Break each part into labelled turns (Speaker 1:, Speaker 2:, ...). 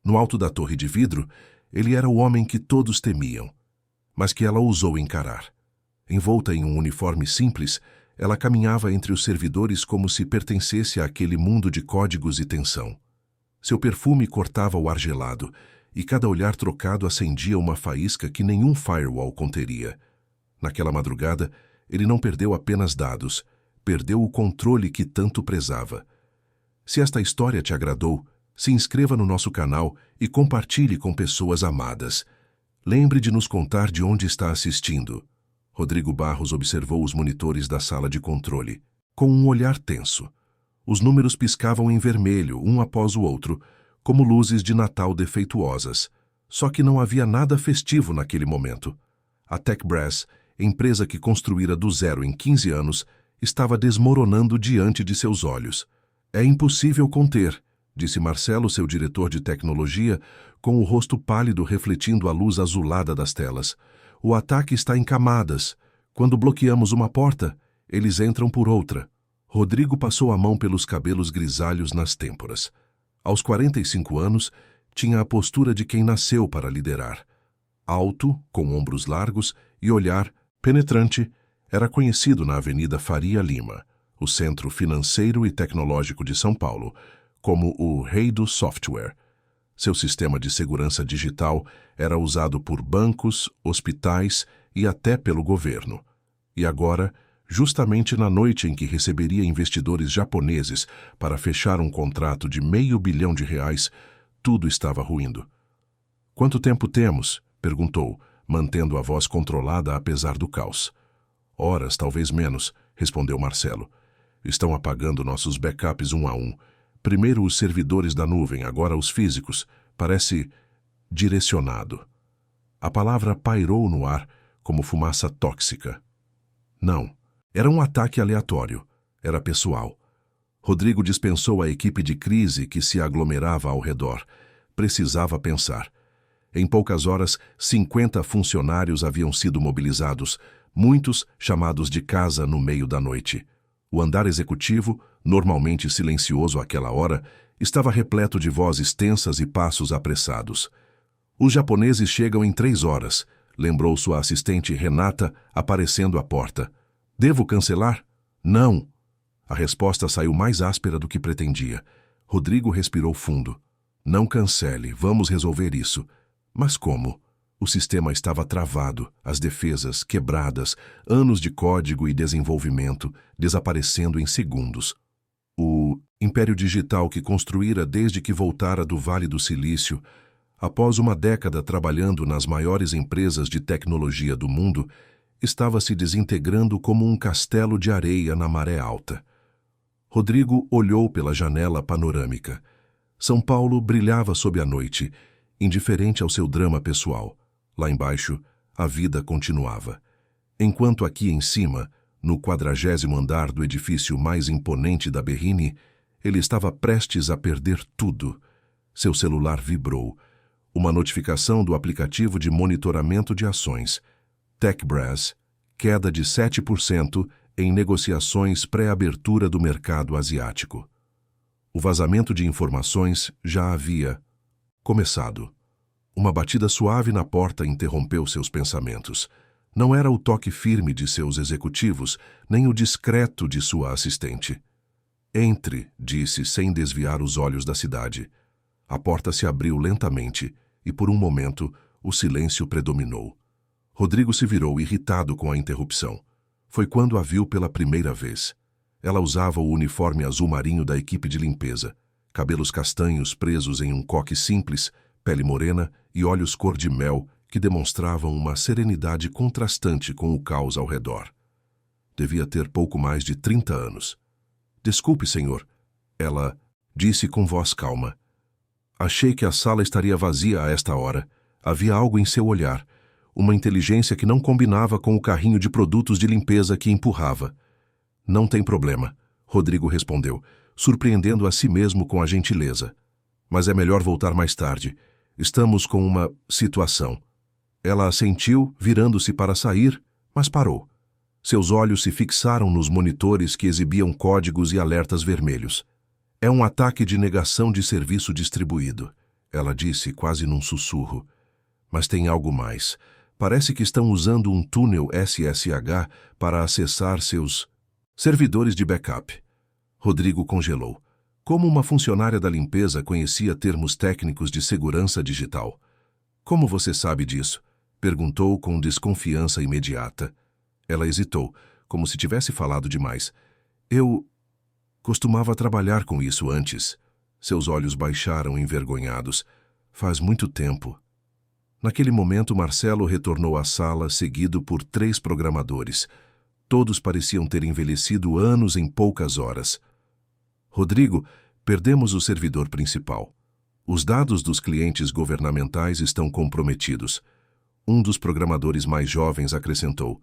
Speaker 1: No alto da torre de vidro, ele era o homem que todos temiam, mas que ela ousou encarar. Envolta em um uniforme simples, ela caminhava entre os servidores como se pertencesse àquele mundo de códigos e tensão. Seu perfume cortava o ar gelado, e cada olhar trocado acendia uma faísca que nenhum firewall conteria. Naquela madrugada, ele não perdeu apenas dados, perdeu o controle que tanto prezava. Se esta história te agradou, se inscreva no nosso canal e compartilhe com pessoas amadas. Lembre de nos contar de onde está assistindo. Rodrigo Barros observou os monitores da sala de controle, com um olhar tenso. Os números piscavam em vermelho, um após o outro, como luzes de Natal defeituosas. Só que não havia nada festivo naquele momento. A TechBrass, empresa que construíra do zero em 15 anos, estava desmoronando diante de seus olhos. É impossível conter, disse Marcelo, seu diretor de tecnologia, com o rosto pálido refletindo a luz azulada das telas. O ataque está em camadas. Quando bloqueamos uma porta, eles entram por outra. Rodrigo passou a mão pelos cabelos grisalhos nas têmporas. Aos 45 anos, tinha a postura de quem nasceu para liderar. Alto, com ombros largos e olhar penetrante, era conhecido na Avenida Faria Lima, o centro financeiro e tecnológico de São Paulo, como o rei do software. Seu sistema de segurança digital era usado por bancos, hospitais e até pelo governo. E agora, justamente na noite em que receberia investidores japoneses para fechar um contrato de R$500 milhão, tudo estava ruindo. "Quanto tempo temos?" perguntou, mantendo a voz controlada apesar do caos. "Horas, talvez menos", respondeu Marcelo. "Estão apagando nossos backups um a um. Primeiro os servidores da nuvem, agora os físicos. Parece direcionado." A palavra pairou no ar como fumaça tóxica. Não, era um ataque aleatório. Era pessoal. Rodrigo dispensou a equipe de crise que se aglomerava ao redor. Precisava pensar. Em poucas horas, 50 funcionários haviam sido mobilizados, muitos chamados de casa no meio da noite. O andar executivo, normalmente silencioso àquela hora, estava repleto de vozes tensas e passos apressados. "Os japoneses chegam em 3 horas", lembrou sua assistente Renata, aparecendo à porta. "Devo cancelar?" "Não." A resposta saiu mais áspera do que pretendia. Rodrigo respirou fundo. "Não cancele, vamos resolver isso." Mas como? O sistema estava travado, as defesas quebradas, anos de código e desenvolvimento desaparecendo em segundos. O império digital que construíra desde que voltara do Vale do Silício, após uma década trabalhando nas maiores empresas de tecnologia do mundo, estava se desintegrando como um castelo de areia na maré alta. Rodrigo olhou pela janela panorâmica. São Paulo brilhava sob a noite, indiferente ao seu drama pessoal. Lá embaixo, a vida continuava. Enquanto aqui em cima, no 40º andar do edifício mais imponente da Berrini, ele estava prestes a perder tudo. Seu celular vibrou. Uma notificação do aplicativo de monitoramento de ações. TechBrass, queda de 7% em negociações pré-abertura do mercado asiático. O vazamento de informações já havia começado. Uma batida suave na porta interrompeu seus pensamentos. Não era o toque firme de seus executivos, nem o discreto de sua assistente. "Entre", disse, sem desviar os olhos da cidade. A porta se abriu lentamente e, por um momento, o silêncio predominou. Rodrigo se virou, irritado com a interrupção. Foi quando a viu pela primeira vez. Ela usava o uniforme azul marinho da equipe de limpeza, cabelos castanhos presos em um coque simples, pele morena e olhos cor de mel que demonstravam uma serenidade contrastante com o caos ao redor. Devia ter pouco mais de 30 anos. "Desculpe, senhor", ela disse com voz calma. "Achei que a sala estaria vazia a esta hora. Havia algo em seu olhar, uma inteligência que não combinava com o carrinho de produtos de limpeza que empurrava." "Não tem problema", Rodrigo respondeu, surpreendendo a si mesmo com a gentileza. "Mas é melhor voltar mais tarde. Estamos com uma situação." Ela assentiu, virando-se para sair, mas parou. Seus olhos se fixaram nos monitores que exibiam códigos e alertas vermelhos. "É um ataque de negação de serviço distribuído", ela disse quase num sussurro. Mas tem algo mais. Parece que estão usando um túnel SSH para acessar seus servidores de backup. Rodrigo congelou. Como uma funcionária da limpeza conhecia termos técnicos de segurança digital? Como você sabe disso? Perguntou com desconfiança imediata. Ela hesitou, como se tivesse falado demais. Eu costumava trabalhar com isso antes. Seus olhos baixaram envergonhados. Faz muito tempo. Naquele momento, Marcelo retornou à sala, seguido por 3 programadores. Todos pareciam ter envelhecido anos em poucas horas. Rodrigo, perdemos o servidor principal. Os dados dos clientes governamentais estão comprometidos. Um dos programadores mais jovens acrescentou.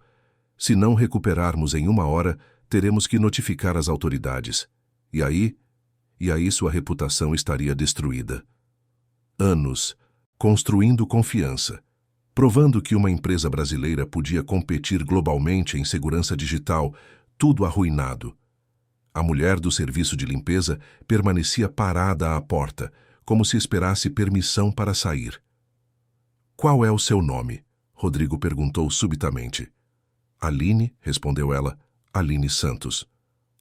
Speaker 1: Se não recuperarmos em 1 hora, teremos que notificar as autoridades. E aí sua reputação estaria destruída. Anos, construindo confiança, provando que uma empresa brasileira podia competir globalmente em segurança digital, tudo arruinado. A mulher do serviço de limpeza permanecia parada à porta, como se esperasse permissão para sair. Qual é o seu nome? Rodrigo perguntou subitamente. Aline, respondeu ela, Aline Santos.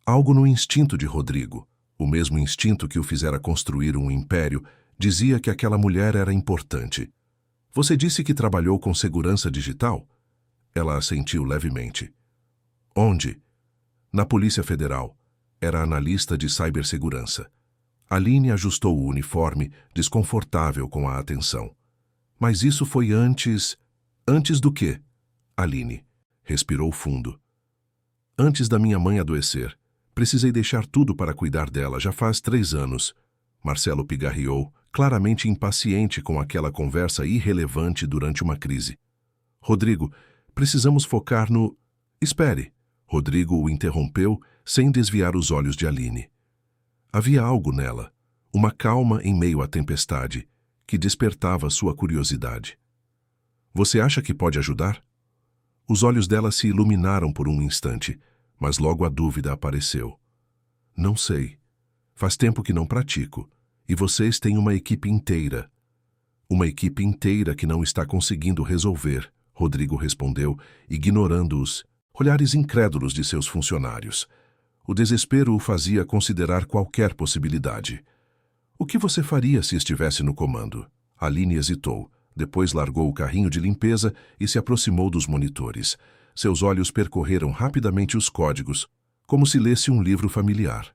Speaker 1: Algo no instinto de Rodrigo, o mesmo instinto que o fizera construir um império, dizia que aquela mulher era importante. Você disse que trabalhou com segurança digital? Ela assentiu levemente. Onde? Na Polícia Federal. Era analista de cibersegurança. Aline ajustou o uniforme, desconfortável com a atenção. Mas isso foi antes... Antes do quê? Aline respirou fundo. Antes da minha mãe adoecer. Precisei deixar tudo para cuidar dela, já faz 3 anos. Marcelo pigarreou, claramente impaciente com aquela conversa irrelevante durante uma crise. Rodrigo, precisamos focar no... Espere. Rodrigo o interrompeu, sem desviar os olhos de Aline. Havia algo nela, uma calma em meio à tempestade, que despertava sua curiosidade. Você acha que pode ajudar? Os olhos dela se iluminaram por um instante, mas logo a dúvida apareceu. Não sei. Faz tempo que não pratico, e vocês têm uma equipe inteira. Uma equipe inteira que não está conseguindo resolver, Rodrigo respondeu, ignorando os olhares incrédulos de seus funcionários. O desespero o fazia considerar qualquer possibilidade. O que você faria se estivesse no comando? Aline hesitou. Depois largou o carrinho de limpeza e se aproximou dos monitores. Seus olhos percorreram rapidamente os códigos, como se lesse um livro familiar.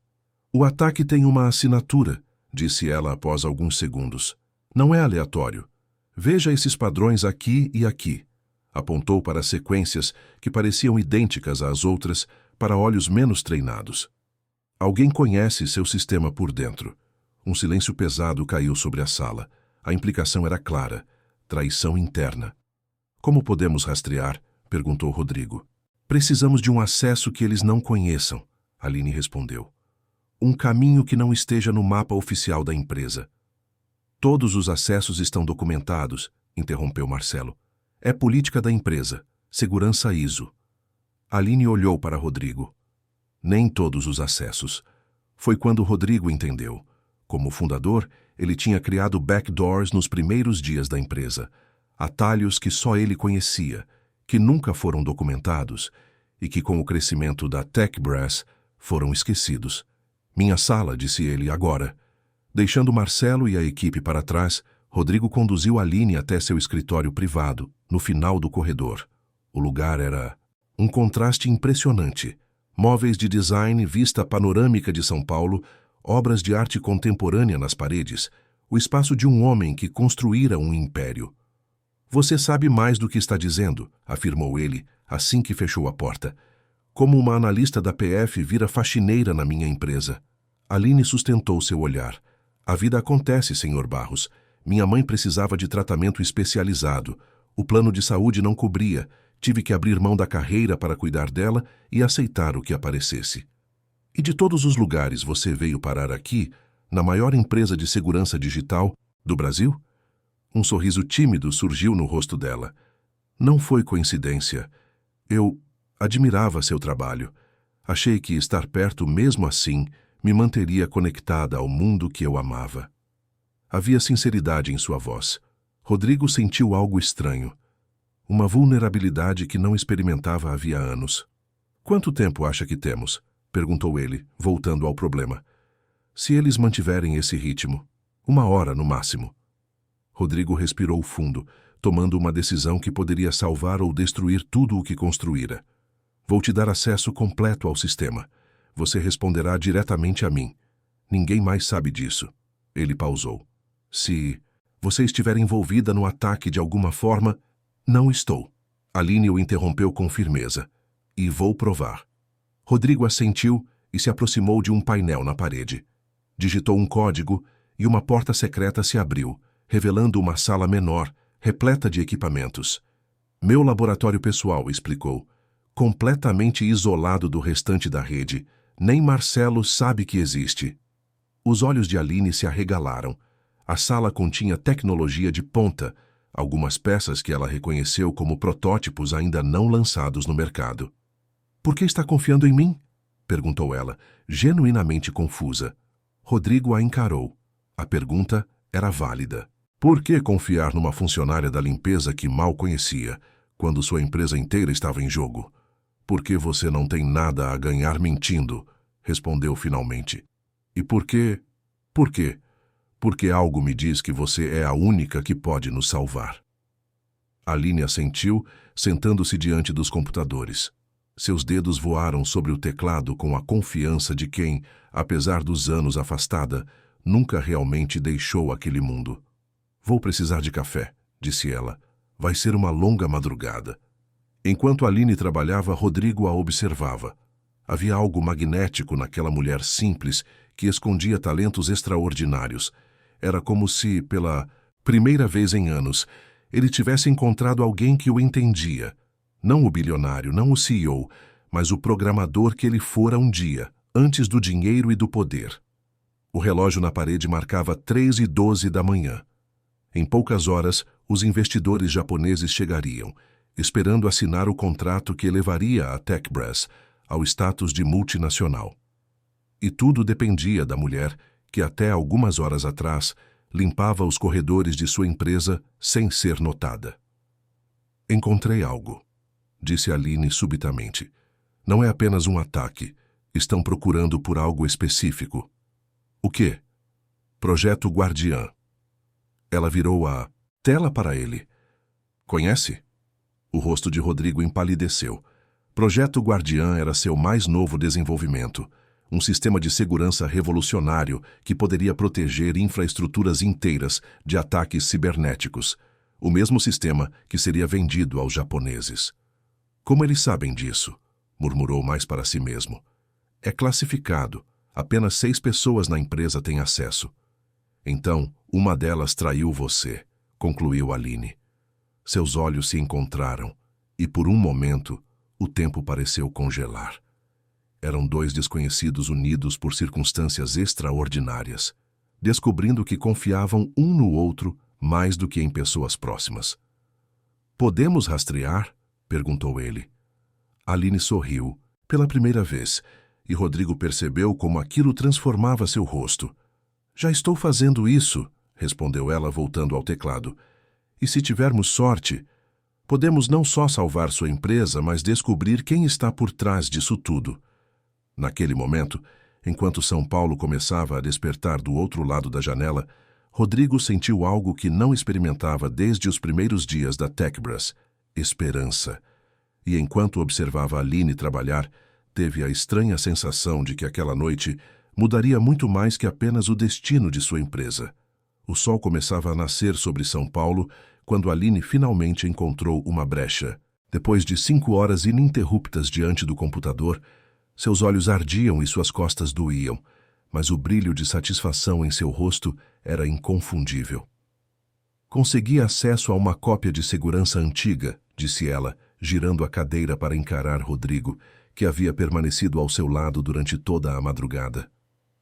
Speaker 1: O ataque tem uma assinatura, disse ela após alguns segundos. Não é aleatório. Veja esses padrões aqui e aqui. Apontou para sequências que pareciam idênticas às outras para olhos menos treinados. Alguém conhece seu sistema por dentro. Um silêncio pesado caiu sobre a sala. A implicação era clara. Traição interna. Como podemos rastrear? Perguntou Rodrigo. Precisamos de um acesso que eles não conheçam, Aline respondeu. Um caminho que não esteja no mapa oficial da empresa. Todos os acessos estão documentados, interrompeu Marcelo. É política da empresa. Segurança ISO. Aline olhou para Rodrigo. Nem todos os acessos. Foi quando Rodrigo entendeu. Como fundador, ele tinha criado backdoors nos primeiros dias da empresa. Atalhos que só ele conhecia, que nunca foram documentados e que, com o crescimento da TechBrass, foram esquecidos. Minha sala, disse ele, agora. Deixando Marcelo e a equipe para trás, Rodrigo conduziu Aline até seu escritório privado, no final do corredor. O lugar era um contraste impressionante. Móveis de design, vista panorâmica de São Paulo, obras de arte contemporânea nas paredes, o espaço de um homem que construíra um império. Você sabe mais do que está dizendo, afirmou ele, assim que fechou a porta. Como uma analista da PF vira faxineira na minha empresa. Aline sustentou seu olhar. A vida acontece, Sr. Barros. Minha mãe precisava de tratamento especializado. O plano de saúde não cobria. Tive que abrir mão da carreira para cuidar dela e aceitar o que aparecesse. E de todos os lugares você veio parar aqui, na maior empresa de segurança digital do Brasil? Um sorriso tímido surgiu no rosto dela. Não foi coincidência. Eu admirava seu trabalho. Achei que estar perto mesmo assim me manteria conectada ao mundo que eu amava. Havia sinceridade em sua voz. Rodrigo sentiu algo estranho. Uma vulnerabilidade que não experimentava havia anos. "Quanto tempo acha que temos?" perguntou ele, voltando ao problema. "Se eles mantiverem esse ritmo, 1 hora no máximo." Rodrigo respirou fundo, tomando uma decisão que poderia salvar ou destruir tudo o que construíra. "Vou te dar acesso completo ao sistema. Você responderá diretamente a mim. Ninguém mais sabe disso." Ele pausou. "Se você estiver envolvida no ataque de alguma forma..." "Não estou." Aline o interrompeu com firmeza. "E vou provar." Rodrigo assentiu e se aproximou de um painel na parede. Digitou um código e uma porta secreta se abriu, revelando uma sala menor, repleta de equipamentos. "Meu laboratório pessoal", explicou. "Completamente isolado do restante da rede. Nem Marcelo sabe que existe." Os olhos de Aline se arregalaram. A sala continha tecnologia de ponta, algumas peças que ela reconheceu como protótipos ainda não lançados no mercado. "Por que está confiando em mim?" perguntou ela, genuinamente confusa. Rodrigo a encarou. A pergunta era válida. Por que confiar numa funcionária da limpeza que mal conhecia, quando sua empresa inteira estava em jogo? "Porque você não tem nada a ganhar mentindo", respondeu finalmente. "E por quê? Por quê? Porque algo me diz que você é a única que pode nos salvar." Aline assentiu, sentando-se diante dos computadores. Seus dedos voaram sobre o teclado com a confiança de quem, apesar dos anos afastada, nunca realmente deixou aquele mundo. "Vou precisar de café", disse ela. "Vai ser uma longa madrugada." Enquanto Aline trabalhava, Rodrigo a observava. Havia algo magnético naquela mulher simples que escondia talentos extraordinários. Era como se, pela primeira vez em anos, ele tivesse encontrado alguém que o entendia. Não o bilionário, não o CEO, mas o programador que ele fora um dia, antes do dinheiro e do poder. O relógio na parede marcava 3h12 da manhã. Em poucas horas, os investidores japoneses chegariam, esperando assinar o contrato que elevaria a TechBrass ao status de multinacional. E tudo dependia da mulher que até algumas horas atrás limpava os corredores de sua empresa sem ser notada. "Encontrei algo", disse Aline subitamente. "Não é apenas um ataque. Estão procurando por algo específico." "O quê?" "Projeto Guardiã." Ela virou a tela para ele. "Conhece?" O rosto de Rodrigo empalideceu. Projeto Guardiã era seu mais novo desenvolvimento, um sistema de segurança revolucionário que poderia proteger infraestruturas inteiras de ataques cibernéticos, o mesmo sistema que seria vendido aos japoneses. "Como eles sabem disso?" murmurou mais para si mesmo. "É classificado. Apenas 6 pessoas na empresa têm acesso." "Então, uma delas traiu você", concluiu Aline. Seus olhos se encontraram e, por um momento, o tempo pareceu congelar. Eram 2 desconhecidos unidos por circunstâncias extraordinárias, descobrindo que confiavam um no outro mais do que em pessoas próximas. "Podemos rastrear?" perguntou ele. Aline sorriu, pela primeira vez, e Rodrigo percebeu como aquilo transformava seu rosto. "Já estou fazendo isso", respondeu ela, voltando ao teclado. "E se tivermos sorte, podemos não só salvar sua empresa, mas descobrir quem está por trás disso tudo." Naquele momento, enquanto São Paulo começava a despertar do outro lado da janela, Rodrigo sentiu algo que não experimentava desde os primeiros dias da TechBrass: esperança. E enquanto observava Aline trabalhar, teve a estranha sensação de que aquela noite mudaria muito mais que apenas o destino de sua empresa. O sol começava a nascer sobre São Paulo quando Aline finalmente encontrou uma brecha. Depois de 5 horas ininterruptas diante do computador, seus olhos ardiam e suas costas doíam, mas o brilho de satisfação em seu rosto era inconfundível. "Consegui acesso a uma cópia de segurança antiga", disse ela, girando a cadeira para encarar Rodrigo, que havia permanecido ao seu lado durante toda a madrugada.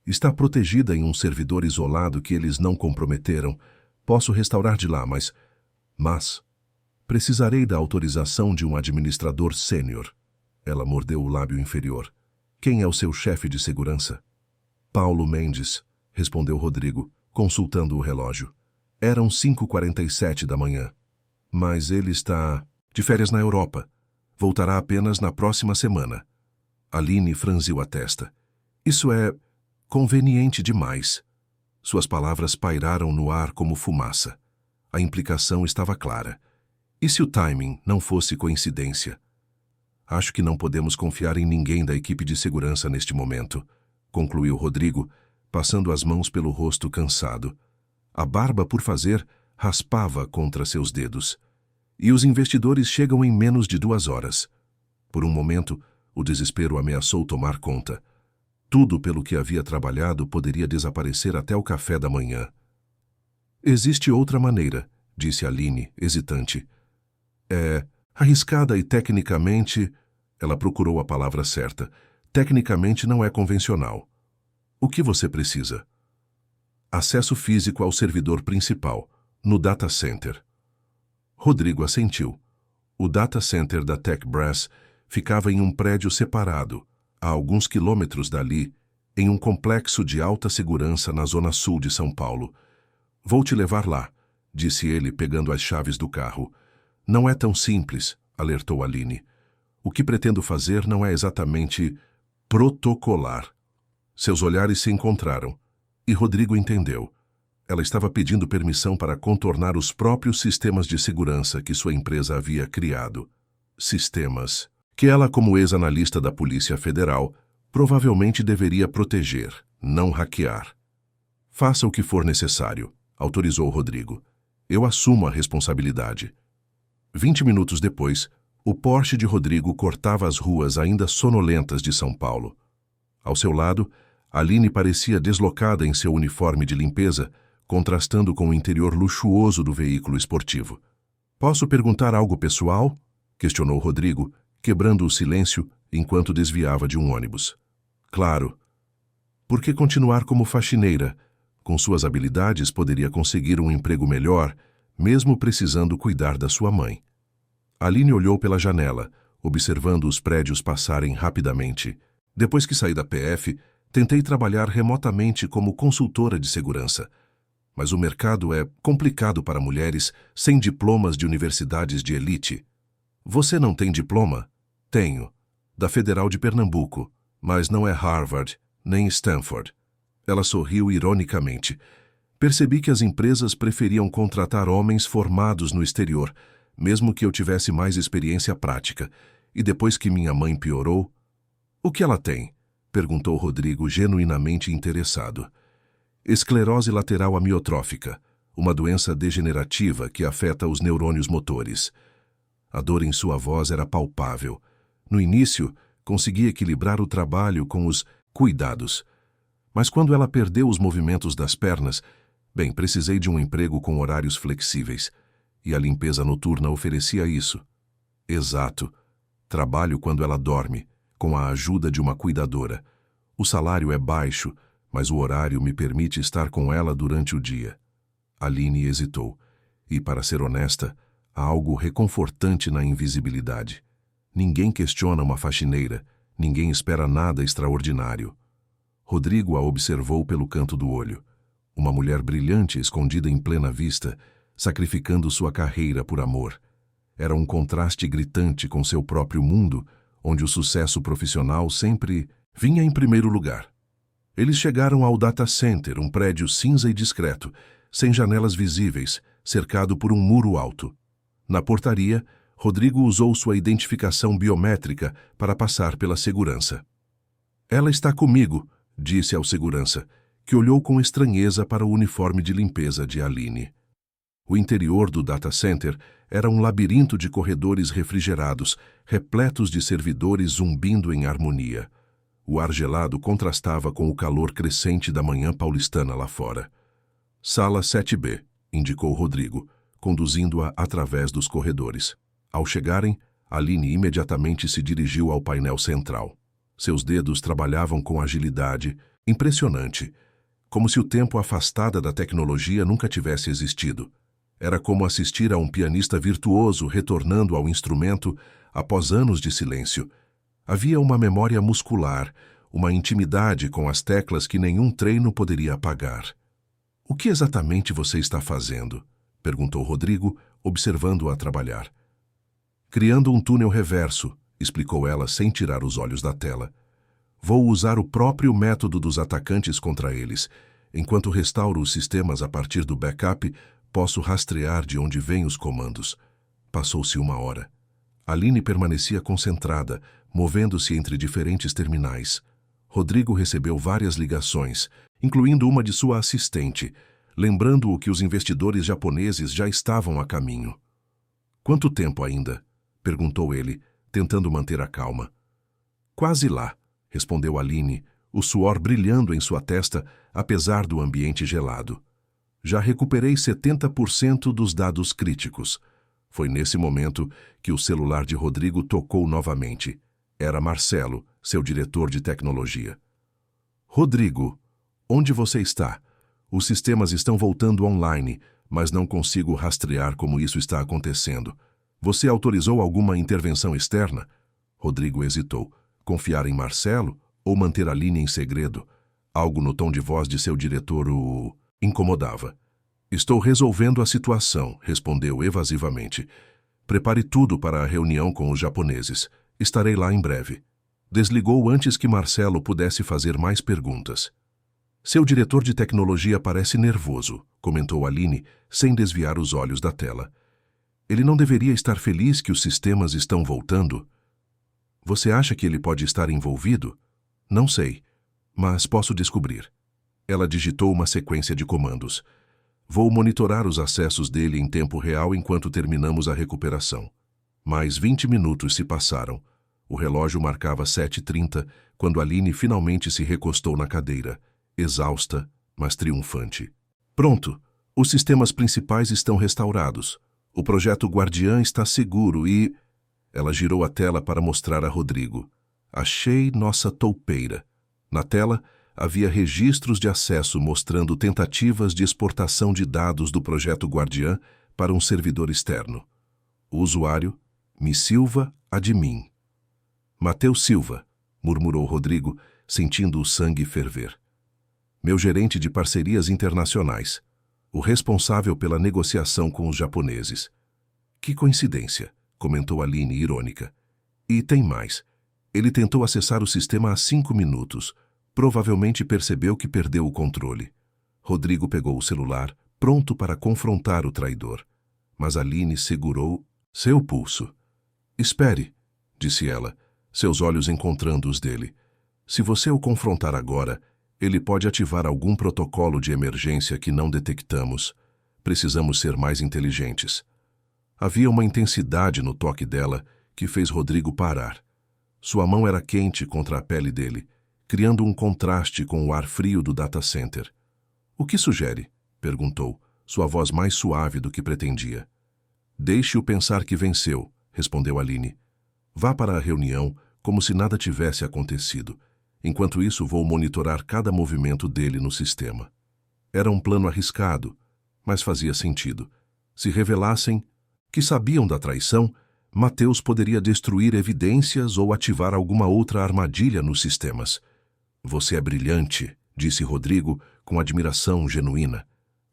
Speaker 1: "Está protegida em um servidor isolado que eles não comprometeram. Posso restaurar de lá, mas precisarei da autorização de um administrador sênior." Ela mordeu o lábio inferior. "Quem é o seu chefe de segurança?" "Paulo Mendes", respondeu Rodrigo, consultando o relógio. Eram 5h47 da manhã. Mas ele está de férias na Europa. Voltará apenas na próxima semana. Aline franziu a testa. Isso é conveniente demais. Suas palavras pairaram no ar como fumaça. A implicação estava clara. E se o timing não fosse coincidência? Acho que não podemos confiar em ninguém da equipe de segurança neste momento, concluiu Rodrigo, passando as mãos pelo rosto cansado. A barba por fazer raspava contra seus dedos. E os investidores chegam em menos de 2 horas. Por um momento, o desespero ameaçou tomar conta. Tudo pelo que havia trabalhado poderia desaparecer até o café da manhã. Existe outra maneira, disse Aline, hesitante. É arriscada e tecnicamente... Ela procurou a palavra certa. Tecnicamente não é convencional. O que você precisa? Acesso físico ao servidor principal, no data center. Rodrigo assentiu. O data center da Tech Brass ficava em um prédio separado, a alguns quilômetros dali, em um complexo de alta segurança na zona sul de São Paulo. Vou te levar lá, disse ele, pegando as chaves do carro. Não é tão simples, alertou Aline. O que pretendo fazer não é exatamente protocolar. Seus olhares se encontraram, e Rodrigo entendeu. Ela estava pedindo permissão para contornar os próprios sistemas de segurança que sua empresa havia criado. Sistemas que ela, como ex-analista da Polícia Federal, provavelmente deveria proteger, não hackear. Faça o que for necessário, autorizou Rodrigo. Eu assumo a responsabilidade. 20 minutos depois, o Porsche de Rodrigo cortava as ruas ainda sonolentas de São Paulo. Ao seu lado, Aline parecia deslocada em seu uniforme de limpeza, contrastando com o interior luxuoso do veículo esportivo. Posso perguntar algo pessoal? Questionou Rodrigo, quebrando o silêncio enquanto desviava de um ônibus. Claro. Por que continuar como faxineira? Com suas habilidades poderia conseguir um emprego melhor, mesmo precisando cuidar da sua mãe. Aline olhou pela janela, observando os prédios passarem rapidamente. Depois que saí da PF, tentei trabalhar remotamente como consultora de segurança. Mas o mercado é complicado para mulheres sem diplomas de universidades de elite. Você não tem diploma? Tenho. Da Federal de Pernambuco, mas não é Harvard, nem Stanford. Ela sorriu ironicamente. Percebi que as empresas preferiam contratar homens formados no exterior, mesmo que eu tivesse mais experiência prática. E depois que minha mãe piorou... O que ela tem? Perguntou Rodrigo, genuinamente interessado. Esclerose lateral amiotrófica, uma doença degenerativa que afeta os neurônios motores. A dor em sua voz era palpável. No início, conseguia equilibrar o trabalho com os cuidados. Mas quando ela perdeu os movimentos das pernas, precisei de um emprego com horários flexíveis. E a limpeza noturna oferecia isso. Exato. Trabalho quando ela dorme, com a ajuda de uma cuidadora. O salário é baixo, mas o horário me permite estar com ela durante o dia. Aline hesitou. E, para ser honesta, há algo reconfortante na invisibilidade. Ninguém questiona uma faxineira, ninguém espera nada extraordinário. Rodrigo a observou pelo canto do olho. Uma mulher brilhante escondida em plena vista, sacrificando sua carreira por amor. Era um contraste gritante com seu próprio mundo, onde o sucesso profissional sempre vinha em primeiro lugar. Eles chegaram ao data center, um prédio cinza e discreto, sem janelas visíveis, cercado por um muro alto. Na portaria, Rodrigo usou sua identificação biométrica para passar pela segurança. Ela está comigo, disse ao segurança, que olhou com estranheza para o uniforme de limpeza de Aline. O interior do data center era um labirinto de corredores refrigerados, repletos de servidores zumbindo em harmonia. O ar gelado contrastava com o calor crescente da manhã paulistana lá fora. Sala 7B, indicou Rodrigo, conduzindo-a através dos corredores. Ao chegarem, Aline imediatamente se dirigiu ao painel central. Seus dedos trabalhavam com agilidade impressionante, como se o tempo afastada da tecnologia nunca tivesse existido. Era como assistir a um pianista virtuoso retornando ao instrumento após anos de silêncio. Havia uma memória muscular, uma intimidade com as teclas que nenhum treino poderia apagar. O que exatamente você está fazendo? Perguntou Rodrigo, observando-a trabalhar. Criando um túnel reverso, explicou ela sem tirar os olhos da tela. Vou usar o próprio método dos atacantes contra eles. Enquanto restauro os sistemas a partir do backup, posso rastrear de onde vêm os comandos. Passou-se 1 hora. Aline permanecia concentrada, movendo-se entre diferentes terminais. Rodrigo recebeu várias ligações, incluindo uma de sua assistente, lembrando-o que os investidores japoneses já estavam a caminho. Quanto tempo ainda? Perguntou ele, tentando manter a calma. Quase lá, respondeu Aline, o suor brilhando em sua testa, apesar do ambiente gelado. Já recuperei 70% dos dados críticos. Foi nesse momento que o celular de Rodrigo tocou novamente. Era Marcelo, seu diretor de tecnologia. Rodrigo, onde você está? Os sistemas estão voltando online, mas não consigo rastrear como isso está acontecendo. Você autorizou alguma intervenção externa? Rodrigo hesitou. Confiar em Marcelo ou manter a linha em segredo? Algo no tom de voz de seu diretor o incomodava. Estou resolvendo a situação, respondeu evasivamente. Prepare tudo para a reunião com os japoneses. Estarei lá em breve. Desligou antes que Marcelo pudesse fazer mais perguntas. Seu diretor de tecnologia parece nervoso, comentou Aline, sem desviar os olhos da tela. Ele não deveria estar feliz que os sistemas estão voltando? Você acha que ele pode estar envolvido? Não sei, mas posso descobrir. Ela digitou uma sequência de comandos. Vou monitorar os acessos dele em tempo real enquanto terminamos a recuperação. Mais 20 minutos se passaram. O relógio marcava 7h30 quando Aline finalmente se recostou na cadeira, exausta, mas triunfante. Pronto, os sistemas principais estão restaurados. O projeto Guardiã está seguro e... Ela girou a tela para mostrar a Rodrigo. Achei nossa toupeira. Na tela, havia registros de acesso mostrando tentativas de exportação de dados do projeto Guardiã para um servidor externo. O usuário, Silva Admin. Mateus Silva, murmurou Rodrigo, sentindo o sangue ferver. Meu gerente de parcerias internacionais. O responsável pela negociação com os japoneses. Que coincidência, comentou Aline, irônica. E tem mais. Ele tentou acessar o sistema há 5 minutos. Provavelmente percebeu que perdeu o controle. Rodrigo pegou o celular, pronto para confrontar o traidor. Mas Aline segurou seu pulso. Espere, disse ela, seus olhos encontrando os dele. Se você o confrontar agora, ele pode ativar algum protocolo de emergência que não detectamos. Precisamos ser mais inteligentes. Havia uma intensidade no toque dela que fez Rodrigo parar. Sua mão era quente contra a pele dele, criando um contraste com o ar frio do data center. O que sugere? Perguntou, sua voz mais suave do que pretendia. Deixe-o pensar que venceu, respondeu Aline. Vá para a reunião como se nada tivesse acontecido. Enquanto isso, vou monitorar cada movimento dele no sistema. Era um plano arriscado, mas fazia sentido. Se revelassem que sabiam da traição, Mateus poderia destruir evidências ou ativar alguma outra armadilha nos sistemas. Você é brilhante, disse Rodrigo com admiração genuína.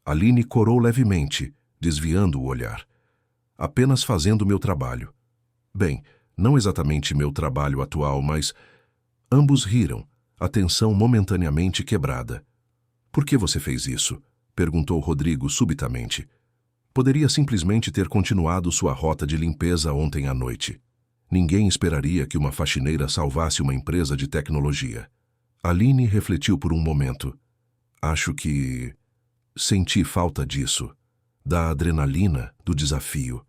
Speaker 1: Aline corou levemente, desviando o olhar. Apenas fazendo meu trabalho. Bem, não exatamente meu trabalho atual, mas... Ambos riram, a tensão momentaneamente quebrada. Por que você fez isso? Perguntou Rodrigo subitamente. Poderia simplesmente ter continuado sua rota de limpeza ontem à noite. Ninguém esperaria que uma faxineira salvasse uma empresa de tecnologia. Aline refletiu por um momento. Acho que... senti falta disso. Da adrenalina, do desafio.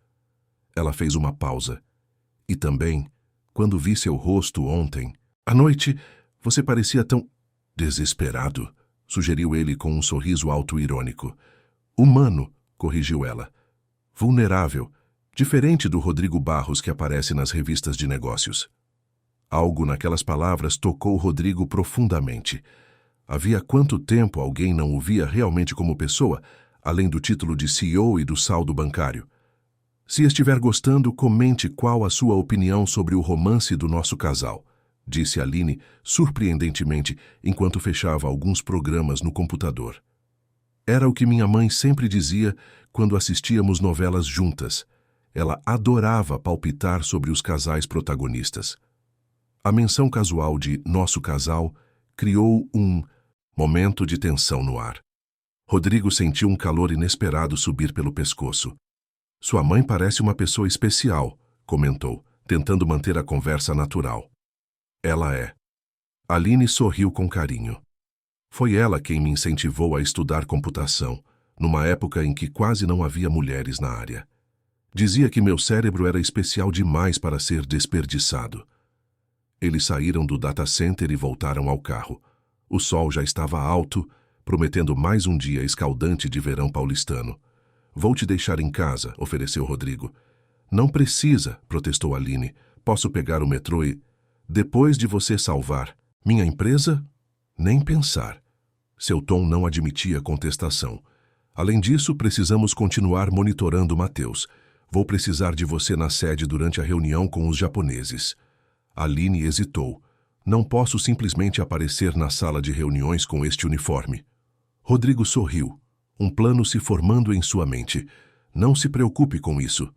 Speaker 1: Ela fez uma pausa. E também, quando vi seu rosto ontem... À noite, você parecia tão... desesperado, sugeriu ele com um sorriso autoirônico. Humano, corrigiu ela. Vulnerável, diferente do Rodrigo Barros que aparece nas revistas de negócios. Algo naquelas palavras tocou Rodrigo profundamente. Havia quanto tempo alguém não o via realmente como pessoa, além do título de CEO e do saldo bancário? Se estiver gostando, comente qual a sua opinião sobre o romance do nosso casal, disse Aline, surpreendentemente, enquanto fechava alguns programas no computador. Era o que minha mãe sempre dizia quando assistíamos novelas juntas. Ela adorava palpitar sobre os casais protagonistas. A menção casual de nosso casal criou um momento de tensão no ar. Rodrigo sentiu um calor inesperado subir pelo pescoço. Sua mãe parece uma pessoa especial, comentou, tentando manter a conversa natural. Ela é. Aline sorriu com carinho. Foi ela quem me incentivou a estudar computação, numa época em que quase não havia mulheres na área. Dizia que meu cérebro era especial demais para ser desperdiçado. Eles saíram do data center e voltaram ao carro. O sol já estava alto, prometendo mais um dia escaldante de verão paulistano. Vou te deixar em casa, ofereceu Rodrigo. Não precisa, protestou Aline. Posso pegar o metrô e... Depois de você salvar minha empresa? Nem pensar. Seu tom não admitia contestação. Além disso, precisamos continuar monitorando Mateus. Vou precisar de você na sede durante a reunião com os japoneses. Aline hesitou. Não posso simplesmente aparecer na sala de reuniões com este uniforme. Rodrigo sorriu. Um plano se formando em sua mente. Não se preocupe com isso.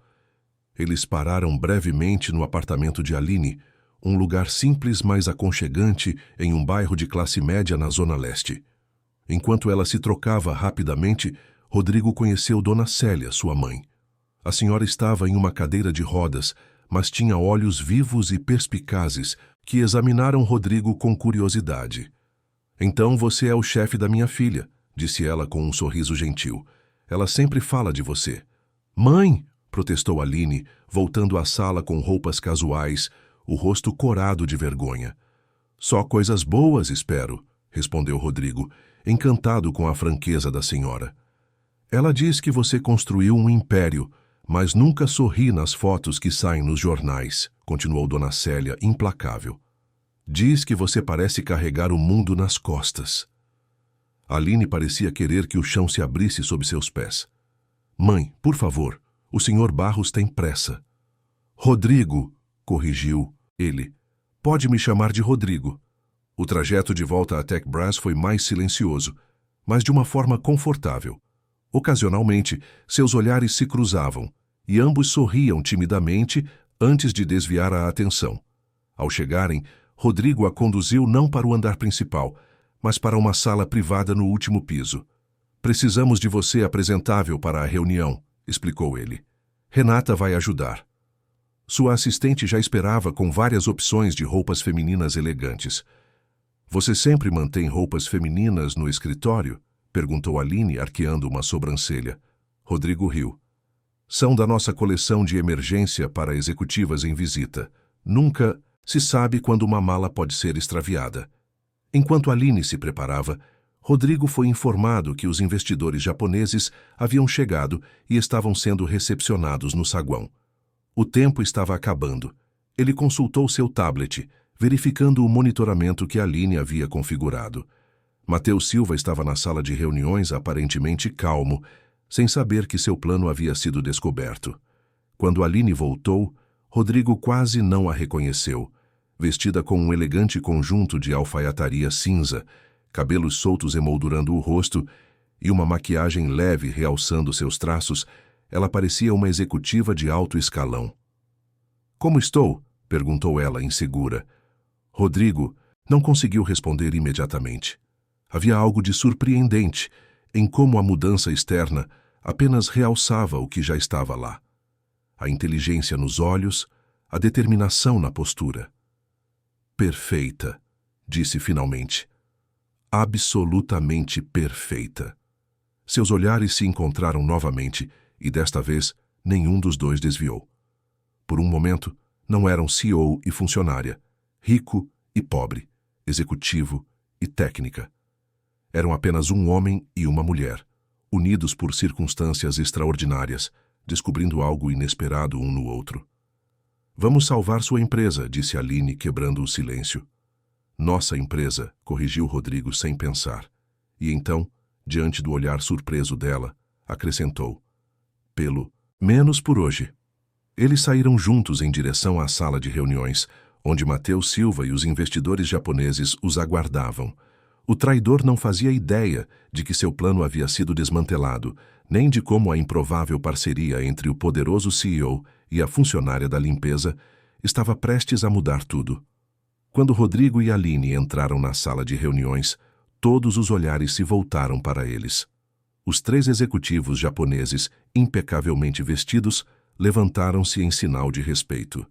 Speaker 1: Eles pararam brevemente no apartamento de Aline, um lugar simples, mas aconchegante em um bairro de classe média na Zona Leste. Enquanto ela se trocava rapidamente, Rodrigo conheceu Dona Célia, sua mãe. A senhora estava em uma cadeira de rodas, mas tinha olhos vivos e perspicazes que examinaram Rodrigo com curiosidade. Então você é o chefe da minha filha, disse ela com um sorriso gentil. Ela sempre fala de você. Mãe! Protestou Aline, voltando à sala com roupas casuais, o rosto corado de vergonha. Só coisas boas, espero, respondeu Rodrigo, encantado com a franqueza da senhora. Ela diz que você construiu um império, mas nunca sorri nas fotos que saem nos jornais, continuou Dona Célia, implacável. Diz que você parece carregar o mundo nas costas. Aline parecia querer que o chão se abrisse sob seus pés. Mãe, por favor, o Sr. Barros tem pressa. Rodrigo, corrigiu ele. Pode me chamar de Rodrigo. O trajeto de volta a TechBras foi mais silencioso, mas de uma forma confortável. Ocasionalmente, seus olhares se cruzavam, e ambos sorriam timidamente antes de desviar a atenção. Ao chegarem, Rodrigo a conduziu não para o andar principal, mas para uma sala privada no último piso. Precisamos de você apresentável para a reunião, explicou ele. Renata vai ajudar. Sua assistente já esperava com várias opções de roupas femininas elegantes. Você sempre mantém roupas femininas no escritório? Perguntou Aline, arqueando uma sobrancelha. Rodrigo riu. São da nossa coleção de emergência para executivas em visita. Nunca se sabe quando uma mala pode ser extraviada. Enquanto Aline se preparava, Rodrigo foi informado que os investidores japoneses haviam chegado e estavam sendo recepcionados no saguão. O tempo estava acabando. Ele consultou seu tablet, verificando o monitoramento que Aline havia configurado. Mateus Silva estava na sala de reuniões aparentemente calmo, sem saber que seu plano havia sido descoberto. Quando Aline voltou, Rodrigo quase não a reconheceu, vestida com um elegante conjunto de alfaiataria cinza, cabelos soltos emoldurando o rosto e uma maquiagem leve realçando seus traços. Ela parecia uma executiva de alto escalão. Como estou? Perguntou ela, insegura. Rodrigo não conseguiu responder imediatamente. Havia algo de surpreendente em como a mudança externa apenas realçava o que já estava lá. A inteligência nos olhos, a determinação na postura. Perfeita, disse finalmente. Absolutamente perfeita. Seus olhares se encontraram novamente e desta vez nenhum dos dois desviou. Por um momento, não eram CEO e funcionária, rico e pobre, executivo e técnica. Eram apenas um homem e uma mulher, unidos por circunstâncias extraordinárias, descobrindo algo inesperado um no outro. Vamos salvar sua empresa, disse Aline, quebrando o silêncio. Nossa empresa, corrigiu Rodrigo sem pensar. E então, diante do olhar surpreso dela, acrescentou. Pelo menos por hoje. Eles saíram juntos em direção à sala de reuniões, onde Mateus Silva e os investidores japoneses os aguardavam. O traidor não fazia ideia de que seu plano havia sido desmantelado, nem de como a improvável parceria entre o poderoso CEO e a funcionária da limpeza estava prestes a mudar tudo. Quando Rodrigo e Aline entraram na sala de reuniões, todos os olhares se voltaram para eles. Os 3 executivos japoneses, impecavelmente vestidos, levantaram-se em sinal de respeito.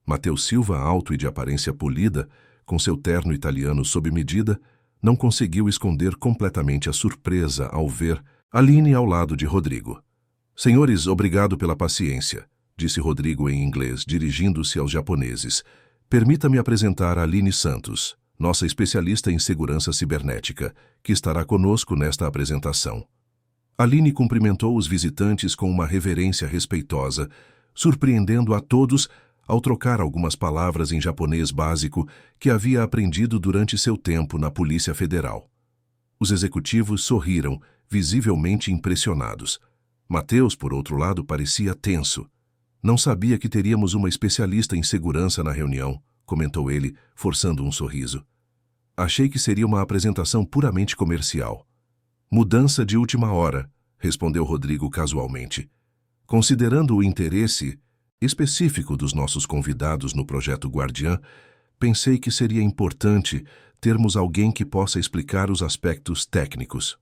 Speaker 1: Matheus Silva, alto e de aparência polida, com seu terno italiano sob medida, não conseguiu esconder completamente a surpresa ao ver Aline ao lado de Rodrigo. Senhores, obrigado pela paciência, disse Rodrigo em inglês, dirigindo-se aos japoneses. Permita-me apresentar Aline Santos, nossa especialista em segurança cibernética, que estará conosco nesta apresentação. Aline cumprimentou os visitantes com uma reverência respeitosa, surpreendendo a todos ao trocar algumas palavras em japonês básico que havia aprendido durante seu tempo na Polícia Federal. Os executivos sorriram, visivelmente impressionados. Matheus, por outro lado, parecia tenso. Não sabia que teríamos uma especialista em segurança na reunião, comentou ele, forçando um sorriso. Achei que seria uma apresentação puramente comercial. Mudança de última hora, respondeu Rodrigo casualmente. Considerando o interesse específico dos nossos convidados no projeto Guardiã, pensei que seria importante termos alguém que possa explicar os aspectos técnicos.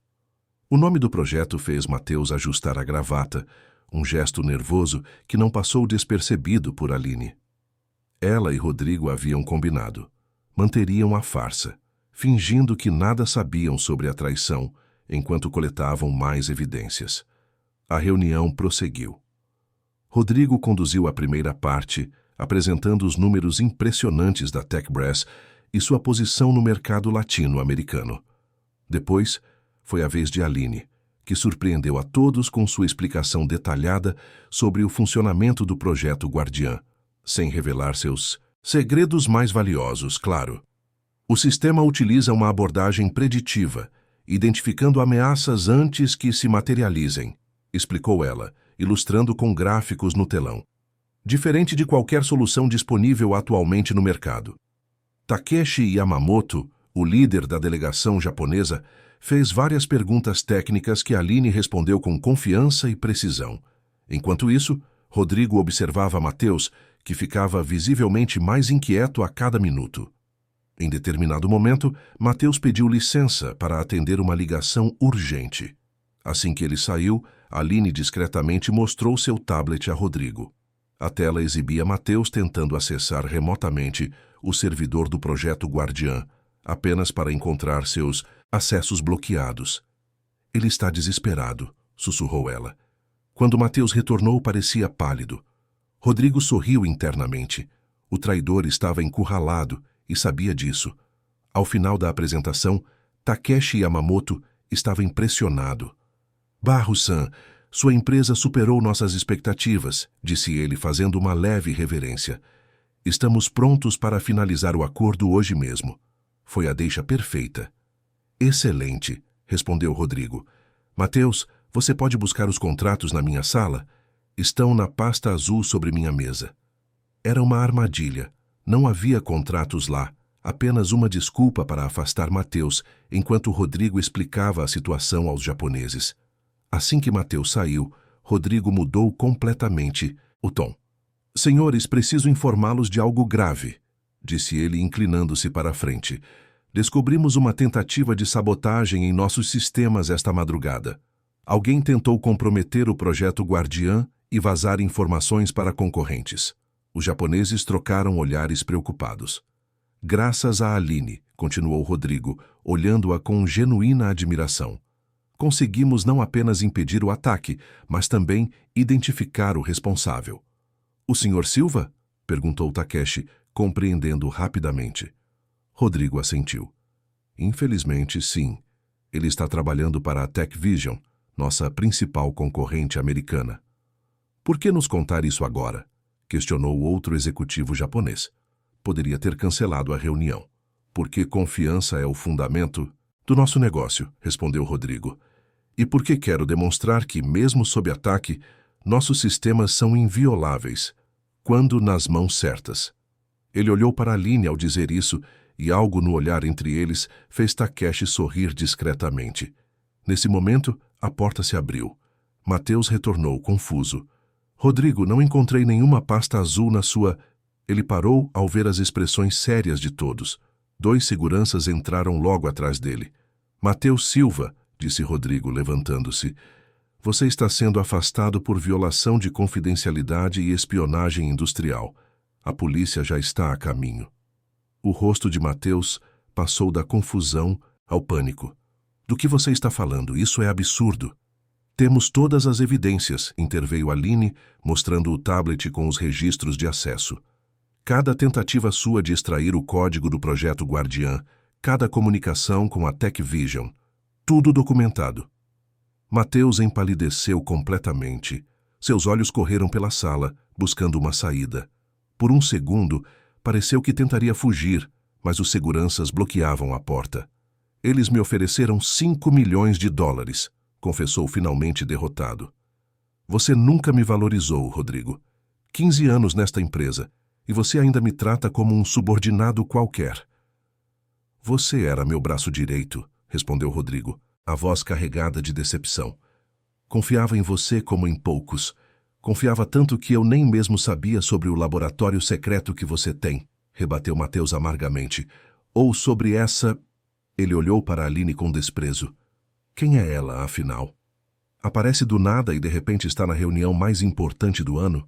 Speaker 1: O nome do projeto fez Matheus ajustar a gravata, um gesto nervoso que não passou despercebido por Aline. Ela e Rodrigo haviam combinado. Manteriam a farsa, fingindo que nada sabiam sobre a traição, enquanto coletavam mais evidências. A reunião prosseguiu. Rodrigo conduziu a primeira parte, apresentando os números impressionantes da TechBrass e sua posição no mercado latino-americano. Depois, foi a vez de Aline, que surpreendeu a todos com sua explicação detalhada sobre o funcionamento do projeto Guardiã, sem revelar seus segredos mais valiosos, claro. O sistema utiliza uma abordagem preditiva, identificando ameaças antes que se materializem, explicou ela, ilustrando com gráficos no telão. Diferente de qualquer solução disponível atualmente no mercado. Takeshi Yamamoto, o líder da delegação japonesa, fez várias perguntas técnicas que Aline respondeu com confiança e precisão. Enquanto isso, Rodrigo observava Matheus, que ficava visivelmente mais inquieto a cada minuto. Em determinado momento, Matheus pediu licença para atender uma ligação urgente. Assim que ele saiu, Aline discretamente mostrou seu tablet a Rodrigo. A tela exibia Matheus tentando acessar remotamente o servidor do projeto Guardiã, apenas para encontrar seus acessos bloqueados. Ele está desesperado, sussurrou ela. Quando Matheus retornou, parecia pálido. Rodrigo sorriu internamente. O traidor estava encurralado e sabia disso. Ao final da apresentação, Takeshi Yamamoto estava impressionado. Barro-san, sua empresa superou nossas expectativas, disse ele fazendo uma leve reverência. Estamos prontos para finalizar o acordo hoje mesmo. Foi a deixa perfeita. Excelente, respondeu Rodrigo. Matheus, você pode buscar os contratos na minha sala? Estão na pasta azul sobre minha mesa. Era uma armadilha. Não havia contratos lá, apenas uma desculpa para afastar Matheus, enquanto Rodrigo explicava a situação aos japoneses. Assim que Matheus saiu, Rodrigo mudou completamente o tom. Senhores, preciso informá-los de algo grave, disse ele, inclinando-se para a frente. Descobrimos uma tentativa de sabotagem em nossos sistemas esta madrugada. Alguém tentou comprometer o projeto Guardiã e vazar informações para concorrentes. Os japoneses trocaram olhares preocupados. Graças a Aline, continuou Rodrigo, olhando-a com genuína admiração. Conseguimos não apenas impedir o ataque, mas também identificar o responsável. O Sr. Silva? Perguntou Takeshi, compreendendo rapidamente. Rodrigo assentiu. Infelizmente, sim. Ele está trabalhando para a TechVision, nossa principal concorrente americana. Por que nos contar isso agora? Questionou outro executivo japonês. Poderia ter cancelado a reunião. Porque confiança é o fundamento do nosso negócio, respondeu Rodrigo. E porque quero demonstrar que, mesmo sob ataque, nossos sistemas são invioláveis, quando nas mãos certas. Ele olhou para Aline ao dizer isso, e algo no olhar entre eles fez Takeshi sorrir discretamente. Nesse momento, a porta se abriu. Mateus retornou, confuso. Rodrigo, não encontrei nenhuma pasta azul na sua... Ele parou ao ver as expressões sérias de todos. 2 seguranças entraram logo atrás dele. Mateus Silva, disse Rodrigo, levantando-se. Você está sendo afastado por violação de confidencialidade e espionagem industrial. A polícia já está a caminho. O rosto de Mateus passou da confusão ao pânico. Do que você está falando? Isso é absurdo. Temos todas as evidências, interveio Aline, mostrando o tablet com os registros de acesso. Cada tentativa sua de extrair o código do projeto Guardiã, cada comunicação com a Tech Vision, tudo documentado. Mateus empalideceu completamente. Seus olhos correram pela sala, buscando uma saída. Por um segundo, pareceu que tentaria fugir, mas os seguranças bloqueavam a porta. Eles me ofereceram $5 milhões, confessou finalmente derrotado. Você nunca me valorizou, Rodrigo. 15 anos nesta empresa, e você ainda me trata como um subordinado qualquer. Você era meu braço direito, respondeu Rodrigo, a voz carregada de decepção. Confiava em você como em poucos. Confiava tanto que eu nem mesmo sabia sobre o laboratório secreto que você tem, rebateu Mateus amargamente. Ou sobre essa... Ele olhou para Aline com desprezo. Quem é ela, afinal? Aparece do nada e de repente está na reunião mais importante do ano?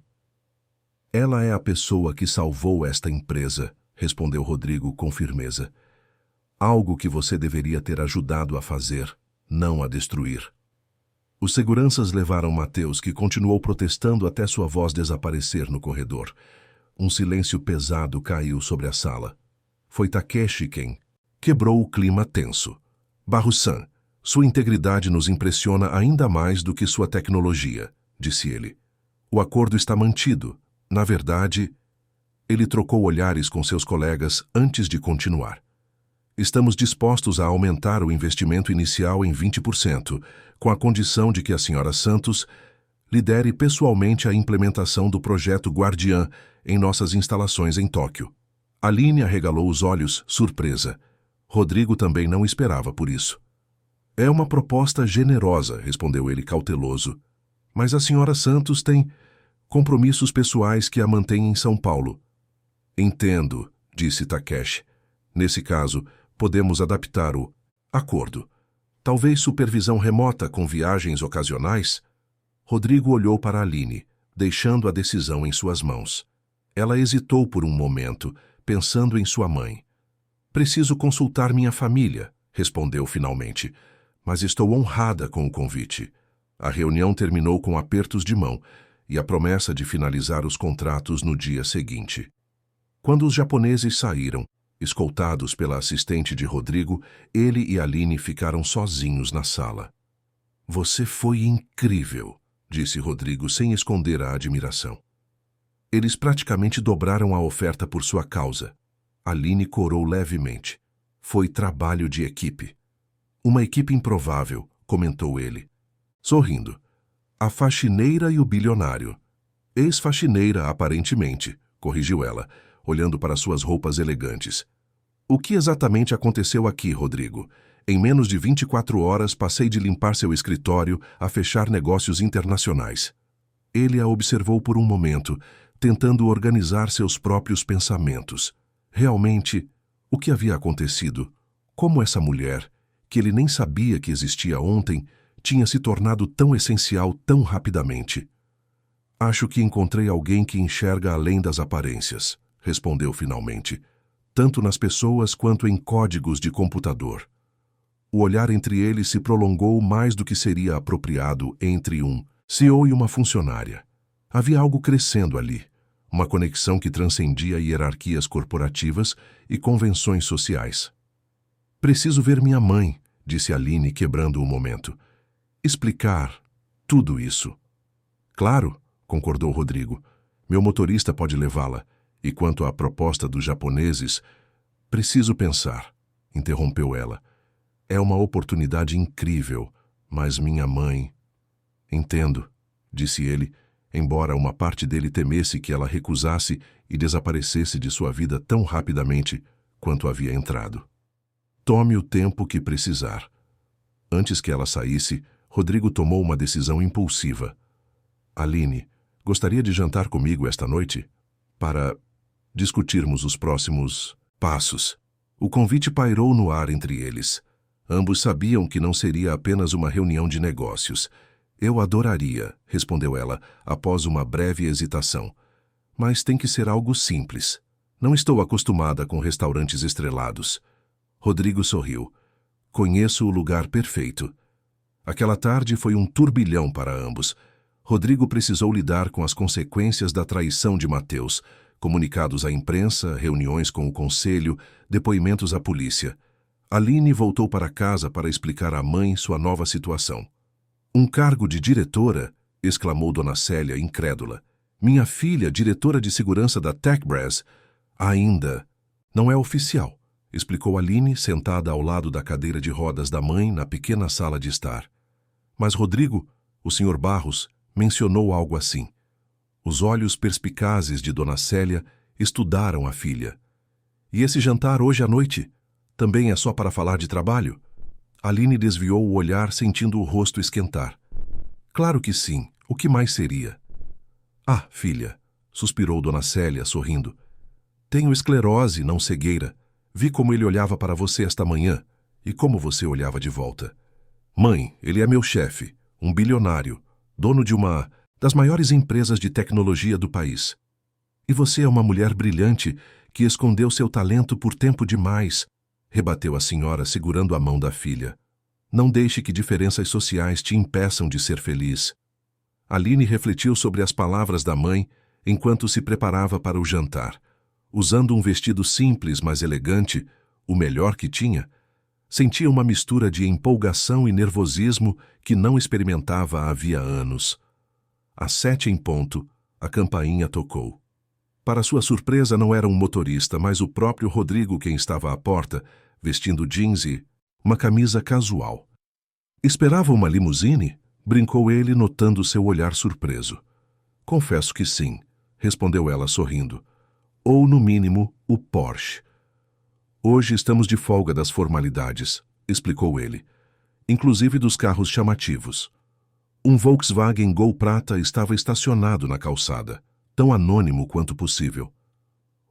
Speaker 1: Ela é a pessoa que salvou esta empresa, respondeu Rodrigo com firmeza. Algo que você deveria ter ajudado a fazer, não a destruir. Os seguranças levaram Mateus, que continuou protestando até sua voz desaparecer no corredor. Um silêncio pesado caiu sobre a sala. Foi Takeshi quem quebrou o clima tenso. Barro-san, sua integridade nos impressiona ainda mais do que sua tecnologia, disse ele. O acordo está mantido. Na verdade, ele trocou olhares com seus colegas antes de continuar. Estamos dispostos a aumentar o investimento inicial em 20%, com a condição de que a senhora Santos lidere pessoalmente a implementação do projeto Guardiã em nossas instalações em Tóquio. Aline arregalou os olhos, surpresa. Rodrigo também não esperava por isso. É uma proposta generosa, respondeu ele cauteloso. Mas a senhora Santos tem compromissos pessoais que a mantêm em São Paulo. Entendo, disse Takeshi. Nesse caso, podemos adaptar o acordo. Talvez supervisão remota com viagens ocasionais? Rodrigo olhou para Aline, deixando a decisão em suas mãos. Ela hesitou por um momento, pensando em sua mãe. Preciso consultar minha família, respondeu finalmente, mas estou honrada com o convite. A reunião terminou com apertos de mão e a promessa de finalizar os contratos no dia seguinte. Quando os japoneses saíram, escoltados pela assistente de Rodrigo, ele e Aline ficaram sozinhos na sala. Você foi incrível, disse Rodrigo sem esconder a admiração. Eles praticamente dobraram a oferta por sua causa. Aline corou levemente. Foi trabalho de equipe. Uma equipe improvável, comentou ele. Sorrindo. A faxineira e o bilionário. Ex-faxineira, aparentemente, corrigiu ela, olhando para suas roupas elegantes. O que exatamente aconteceu aqui, Rodrigo? Em menos de 24 horas passei de limpar seu escritório a fechar negócios internacionais. Ele a observou por um momento, tentando organizar seus próprios pensamentos. Realmente, o que havia acontecido? Como essa mulher, que ele nem sabia que existia ontem, tinha se tornado tão essencial tão rapidamente? Acho que encontrei alguém que enxerga além das aparências, respondeu finalmente, tanto nas pessoas quanto em códigos de computador. O olhar entre eles se prolongou mais do que seria apropriado entre um CEO e uma funcionária. Havia algo crescendo ali, uma conexão que transcendia hierarquias corporativas e convenções sociais. Preciso ver minha mãe, disse Aline, quebrando o momento. Explicar tudo isso. Claro, concordou Rodrigo. Meu motorista pode levá-la. E quanto à proposta dos japoneses, preciso pensar, interrompeu ela. É uma oportunidade incrível, mas minha mãe... Entendo, disse ele, embora uma parte dele temesse que ela recusasse e desaparecesse de sua vida tão rapidamente quanto havia entrado. Tome o tempo que precisar. Antes que ela saísse, Rodrigo tomou uma decisão impulsiva. Aline, gostaria de jantar comigo esta noite? Para discutirmos os próximos passos. O convite pairou no ar entre eles. Ambos sabiam que não seria apenas uma reunião de negócios. Eu adoraria, respondeu ela, após uma breve hesitação. Mas tem que ser algo simples. Não estou acostumada com restaurantes estrelados. Rodrigo sorriu. Conheço o lugar perfeito. Aquela tarde foi um turbilhão para ambos. Rodrigo precisou lidar com as consequências da traição de Mateus, comunicados à imprensa, reuniões com o conselho, depoimentos à polícia. Aline voltou para casa para explicar à mãe sua nova situação. Um cargo de diretora? Exclamou Dona Célia, incrédula. Minha filha, diretora de segurança da TechBrass? Ainda. Não é oficial, explicou Aline, sentada ao lado da cadeira de rodas da mãe na pequena sala de estar. Mas Rodrigo, o Sr. Barros, mencionou algo assim. Os olhos perspicazes de Dona Célia estudaram a filha. E esse jantar hoje à noite? Também é só para falar de trabalho? Aline desviou o olhar, sentindo o rosto esquentar. Claro que sim. O que mais seria? Ah, filha, suspirou Dona Célia, sorrindo. Tenho esclerose, não cegueira. Vi como ele olhava para você esta manhã e como você olhava de volta. Mãe, ele é meu chefe, um bilionário, dono de uma das maiores empresas de tecnologia do país. E você é uma mulher brilhante que escondeu seu talento por tempo demais, rebateu a senhora segurando a mão da filha. Não deixe que diferenças sociais te impeçam de ser feliz. Aline refletiu sobre as palavras da mãe enquanto se preparava para o jantar. Usando um vestido simples, mas elegante, o melhor que tinha, sentia uma mistura de empolgação e nervosismo que não experimentava havia anos. Às 7 em ponto, a campainha tocou. Para sua surpresa, não era um motorista, mas o próprio Rodrigo quem estava à porta, vestindo jeans e uma camisa casual. Esperava uma limusine? Brincou ele, notando seu olhar surpreso. Confesso que sim, respondeu ela sorrindo. Ou, no mínimo, o Porsche. Hoje estamos de folga das formalidades, explicou ele, inclusive dos carros chamativos. Um Volkswagen Gol prata estava estacionado na calçada, tão anônimo quanto possível.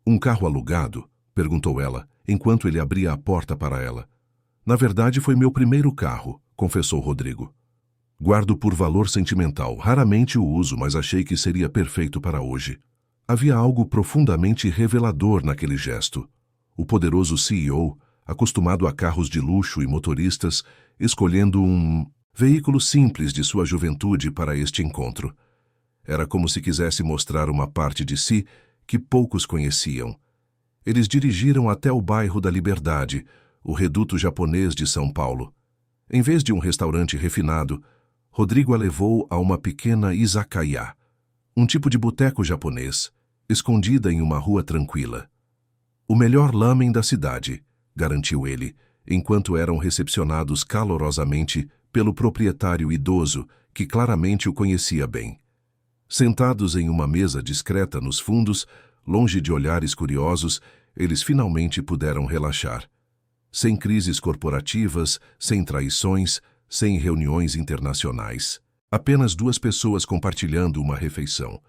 Speaker 1: Um carro alugado? Perguntou ela, enquanto ele abria a porta para ela. Na verdade, foi meu primeiro carro, confessou Rodrigo. Guardo por valor sentimental, raramente o uso, mas achei que seria perfeito para hoje. Havia algo profundamente revelador naquele gesto. O poderoso CEO, acostumado a carros de luxo e motoristas, escolhendo um veículo simples de sua juventude para este encontro. Era como se quisesse mostrar uma parte de si que poucos conheciam. Eles dirigiram até o bairro da Liberdade, o reduto japonês de São Paulo. Em vez de um restaurante refinado, Rodrigo a levou a uma pequena izakaya, um tipo de boteco japonês, escondida em uma rua tranquila. O melhor lamen da cidade, garantiu ele, enquanto eram recepcionados calorosamente pelo proprietário idoso, que claramente o conhecia bem. Sentados em uma mesa discreta nos fundos, longe de olhares curiosos, eles finalmente puderam relaxar. Sem crises corporativas, sem traições, sem reuniões internacionais. Apenas duas pessoas compartilhando uma refeição.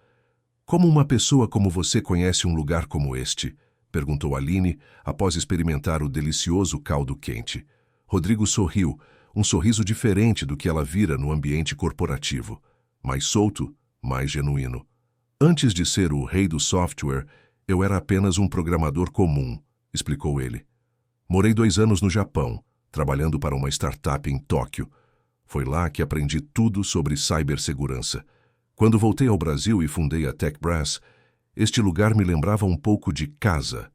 Speaker 1: Como uma pessoa como você conhece um lugar como este? Perguntou Aline, após experimentar o delicioso caldo quente. Rodrigo sorriu, um sorriso diferente do que ela vira no ambiente corporativo. Mais solto, mais genuíno. Antes de ser o rei do software, eu era apenas um programador comum, explicou ele. Morei 2 anos no Japão, trabalhando para uma startup em Tóquio. Foi lá que aprendi tudo sobre cibersegurança. Quando voltei ao Brasil e fundei a TechBrass, este lugar me lembrava um pouco de casa.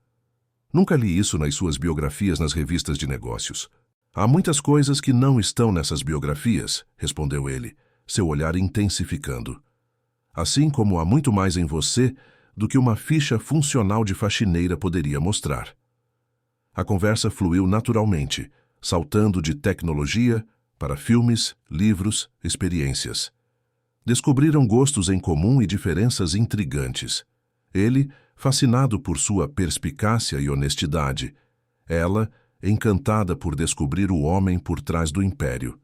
Speaker 1: Nunca li isso nas suas biografias nas revistas de negócios. Há muitas coisas que não estão nessas biografias, respondeu ele, seu olhar intensificando. Assim como há muito mais em você do que uma ficha funcional de faxineira poderia mostrar. A conversa fluiu naturalmente, saltando de tecnologia para filmes, livros, experiências. Descobriram gostos em comum e diferenças intrigantes. Ele, fascinado por sua perspicácia e honestidade, Ela, encantada por descobrir o homem por trás do império.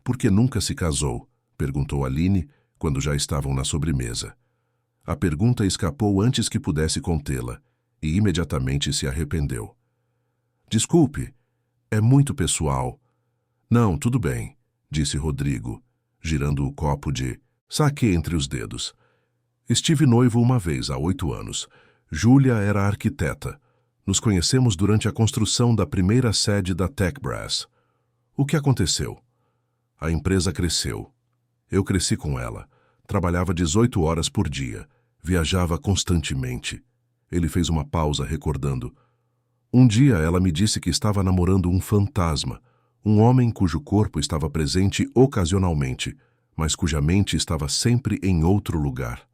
Speaker 1: Por que nunca se casou? Perguntou Aline, quando já estavam na sobremesa. A pergunta escapou antes que pudesse contê-la, e imediatamente se arrependeu. Desculpe, é muito pessoal. Não, tudo bem, disse Rodrigo, girando o copo de saque entre os dedos. Estive noivo uma vez, há 8 anos. Júlia era arquiteta. Nos conhecemos durante a construção da primeira sede da TechBrass. O que aconteceu? A empresa cresceu. Eu cresci com ela. Trabalhava 18 horas por dia. Viajava constantemente. Ele fez uma pausa, recordando. Um dia ela me disse que estava namorando um fantasma, um homem cujo corpo estava presente ocasionalmente, mas cuja mente estava sempre em outro lugar.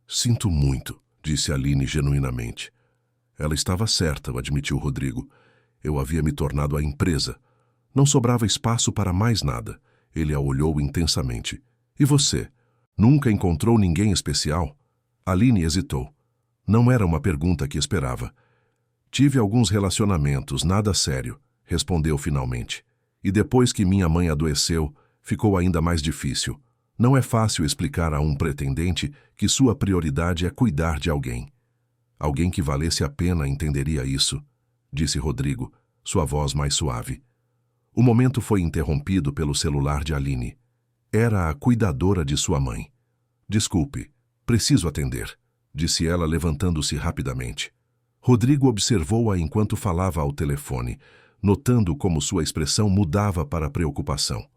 Speaker 1: Sinto muito, disse Aline genuinamente. Ela estava certa, admitiu Rodrigo. Eu havia me tornado a empresa. Não sobrava espaço para mais nada. Ele a olhou intensamente. E você? Nunca encontrou ninguém especial? Aline hesitou. Não era uma pergunta que esperava. Tive alguns relacionamentos, nada sério, respondeu finalmente. E depois que minha mãe adoeceu, ficou ainda mais difícil. Não é fácil explicar a um pretendente que sua prioridade é cuidar de alguém. Alguém que valesse a pena entenderia isso, disse Rodrigo, sua voz mais suave. O momento foi interrompido pelo celular de Aline. Era a cuidadora de sua mãe. Desculpe, preciso atender, disse ela levantando-se rapidamente. Rodrigo observou-a enquanto falava ao telefone, notando como sua expressão mudava para preocupação.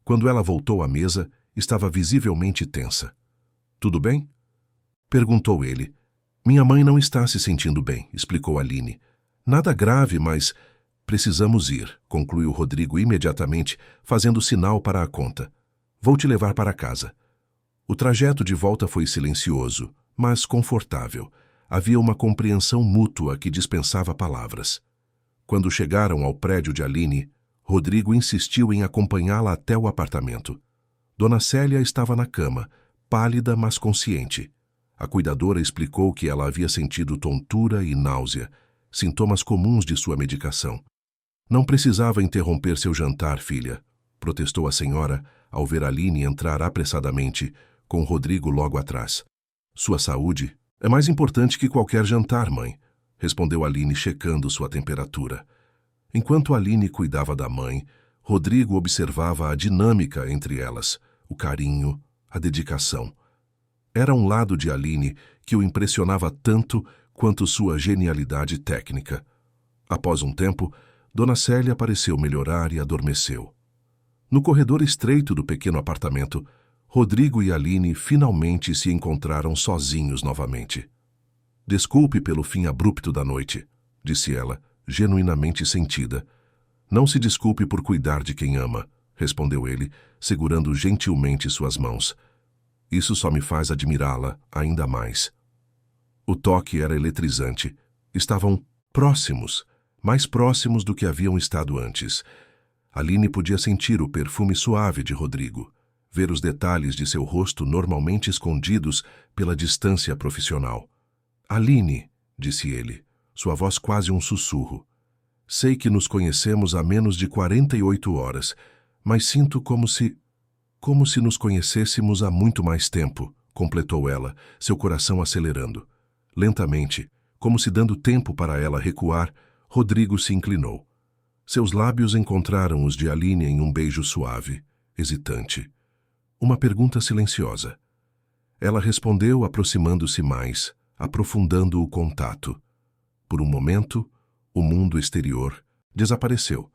Speaker 1: Quando ela voltou à mesa, estava visivelmente tensa. Tudo bem? Perguntou ele. Minha mãe não está se sentindo bem, explicou Aline. Nada grave, mas precisamos ir, concluiu Rodrigo imediatamente, fazendo sinal para a conta. Vou te levar para casa. O trajeto de volta foi silencioso, mas confortável. Havia uma compreensão mútua que dispensava palavras. Quando chegaram ao prédio de Aline, Rodrigo insistiu em acompanhá-la até o apartamento. Dona Célia estava na cama, pálida, mas consciente. A cuidadora explicou que ela havia sentido tontura e náusea, sintomas comuns de sua medicação. Não precisava interromper seu jantar, filha, protestou a senhora ao ver Aline entrar apressadamente, com Rodrigo logo atrás. Sua saúde é mais importante que qualquer jantar, mãe, respondeu Aline checando sua temperatura. Enquanto Aline cuidava da mãe, Rodrigo observava a dinâmica entre elas, o carinho, a dedicação. Era um lado de Aline que o impressionava tanto quanto sua genialidade técnica. Após um tempo, Dona Célia pareceu melhorar e adormeceu. No corredor estreito do pequeno apartamento, Rodrigo e Aline finalmente se encontraram sozinhos novamente. Desculpe pelo fim abrupto da noite, disse ela, genuinamente sentida. Não se desculpe por cuidar de quem ama, respondeu ele, segurando gentilmente suas mãos. Isso só me faz admirá-la ainda mais. O toque era eletrizante. Estavam próximos, mais próximos do que haviam estado antes. Aline podia sentir o perfume suave de Rodrigo, ver os detalhes de seu rosto normalmente escondidos pela distância profissional. Aline, disse ele, sua voz quase um sussurro. Sei que nos conhecemos há menos de 48 horas, mas sinto como se nos conhecêssemos há muito mais tempo, completou ela, seu coração acelerando. Lentamente, como se dando tempo para ela recuar, Rodrigo se inclinou. Seus lábios encontraram os de Aline em um beijo suave, hesitante. Uma pergunta silenciosa. Ela respondeu aproximando-se mais, aprofundando o contato. Por um momento, o mundo exterior desapareceu.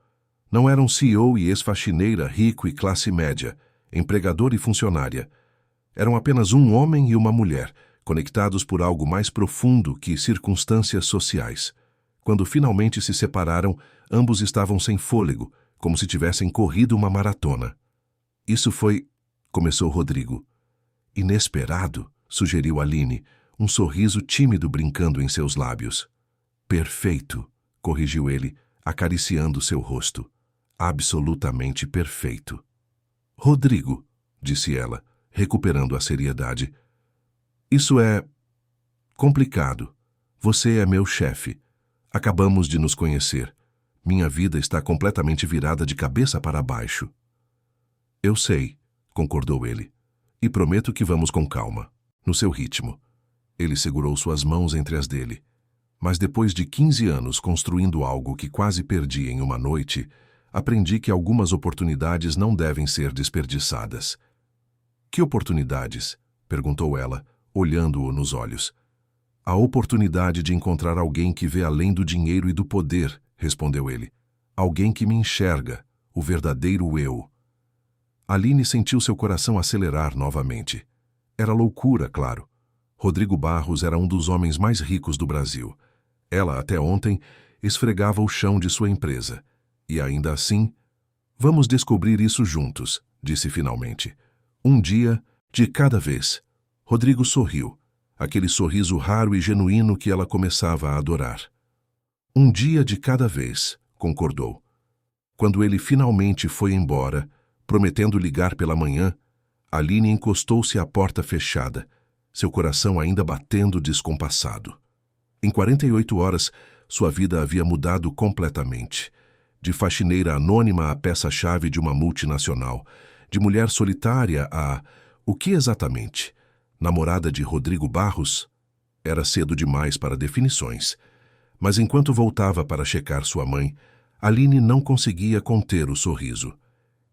Speaker 1: Não eram CEO e ex-faxineira rico e classe média, empregador e funcionária. Eram apenas um homem e uma mulher, conectados por algo mais profundo que circunstâncias sociais. Quando finalmente se separaram, ambos estavam sem fôlego, como se tivessem corrido uma maratona. Isso foi... começou Rodrigo. Inesperado, sugeriu Aline, um sorriso tímido brincando em seus lábios. Perfeito, corrigiu ele, acariciando seu rosto. Absolutamente perfeito. Rodrigo, disse ela, recuperando a seriedade. Isso é... complicado. Você é meu chefe. Acabamos de nos conhecer. Minha vida está completamente virada de cabeça para baixo. Eu sei, concordou ele. E prometo que vamos com calma, no seu ritmo. Ele segurou suas mãos entre as dele. Mas depois de 15 anos construindo algo que quase perdi em uma noite, aprendi que algumas oportunidades não devem ser desperdiçadas. Que oportunidades? Perguntou ela, olhando-o nos olhos. A oportunidade de encontrar alguém que vê além do dinheiro e do poder, respondeu ele. Alguém que me enxerga, o verdadeiro eu. Aline sentiu seu coração acelerar novamente. Era loucura, claro. Rodrigo Barros era um dos homens mais ricos do Brasil. Ela, até ontem, esfregava o chão de sua empresa. E ainda assim, vamos descobrir isso juntos, disse finalmente. Um dia de cada vez. Rodrigo sorriu, aquele sorriso raro e genuíno que ela começava a adorar. Um dia de cada vez, concordou. Quando ele finalmente foi embora, prometendo ligar pela manhã, Aline encostou-se à porta fechada, seu coração ainda batendo descompassado. Em 48 horas, sua vida havia mudado completamente. De faxineira anônima à peça-chave de uma multinacional, de mulher solitária a... o que exatamente? Namorada de Rodrigo Barros? Era cedo demais para definições. Mas enquanto voltava para checar sua mãe, Aline não conseguia conter o sorriso.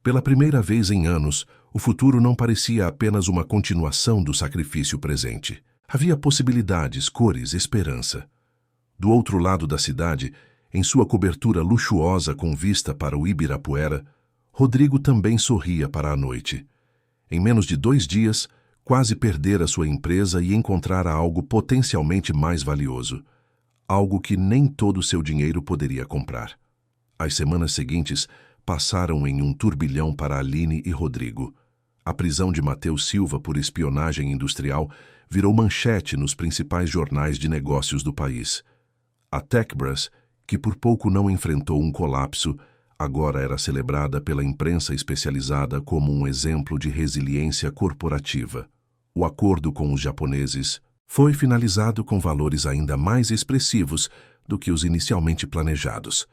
Speaker 1: Pela primeira vez em anos, o futuro não parecia apenas uma continuação do sacrifício presente. Havia possibilidades, cores, esperança. Do outro lado da cidade, em sua cobertura luxuosa com vista para o Ibirapuera, Rodrigo também sorria para a noite. Em menos de 2 dias, quase perdera sua empresa e encontrara algo potencialmente mais valioso. Algo que nem todo seu dinheiro poderia comprar. As semanas seguintes passaram em um turbilhão para Aline e Rodrigo. A prisão de Matheus Silva por espionagem industrial virou manchete nos principais jornais de negócios do país. A Techbras, que por pouco não enfrentou um colapso, agora era celebrada pela imprensa especializada como um exemplo de resiliência corporativa. O acordo com os japoneses foi finalizado com valores ainda mais expressivos do que os inicialmente planejados.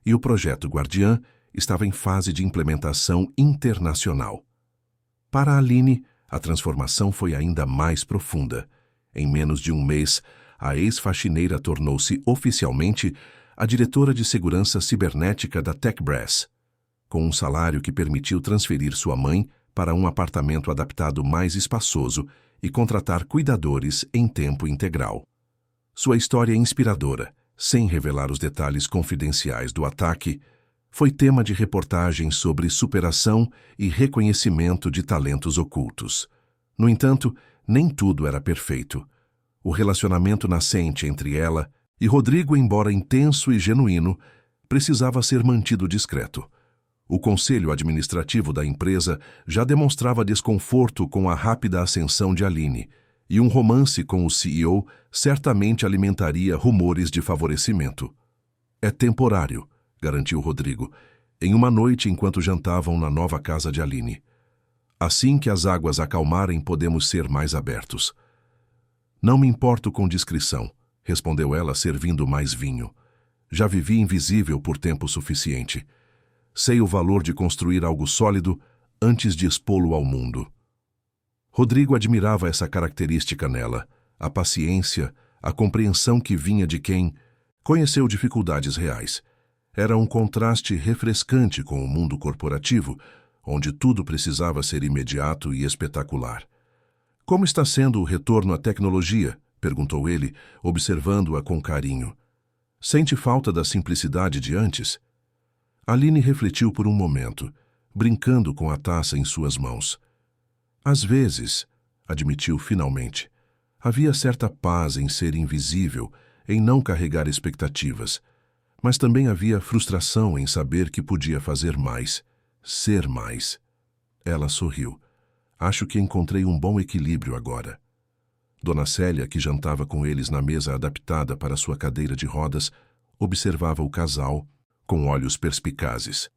Speaker 1: E o projeto Guardiã estava em fase de implementação internacional. Para Aline, a transformação foi ainda mais profunda. Em menos de um mês, a ex-faxineira tornou-se oficialmente a diretora de segurança cibernética da Techbras, com um salário que permitiu transferir sua mãe para um apartamento adaptado mais espaçoso e contratar cuidadores em tempo integral. Sua história inspiradora, sem revelar os detalhes confidenciais do ataque, foi tema de reportagens sobre superação e reconhecimento de talentos ocultos. No entanto, nem tudo era perfeito. O relacionamento nascente entre ela e Rodrigo, embora intenso e genuíno, precisava ser mantido discreto. O conselho administrativo da empresa já demonstrava desconforto com a rápida ascensão de Aline, e um romance com o CEO certamente alimentaria rumores de favorecimento. É temporário, garantiu Rodrigo, em uma noite enquanto jantavam na nova casa de Aline. Assim que as águas acalmarem, podemos ser mais abertos. Não me importo com discrição, respondeu ela, servindo mais vinho. Já vivi invisível por tempo suficiente. Sei o valor de construir algo sólido antes de expô-lo ao mundo. Rodrigo admirava essa característica nela, a paciência, a compreensão que vinha de quem conheceu dificuldades reais. Era um contraste refrescante com o mundo corporativo, onde tudo precisava ser imediato e espetacular. Como está sendo o retorno à tecnologia? Perguntou ele, observando-a com carinho. Sente falta da simplicidade de antes? Aline refletiu por um momento, brincando com a taça em suas mãos. Às vezes, admitiu finalmente, havia certa paz em ser invisível, em não carregar expectativas, mas também havia frustração em saber que podia fazer mais, ser mais. Ela sorriu. Acho que encontrei um bom equilíbrio agora. Dona Célia, que jantava com eles na mesa adaptada para sua cadeira de rodas, observava o casal com olhos perspicazes.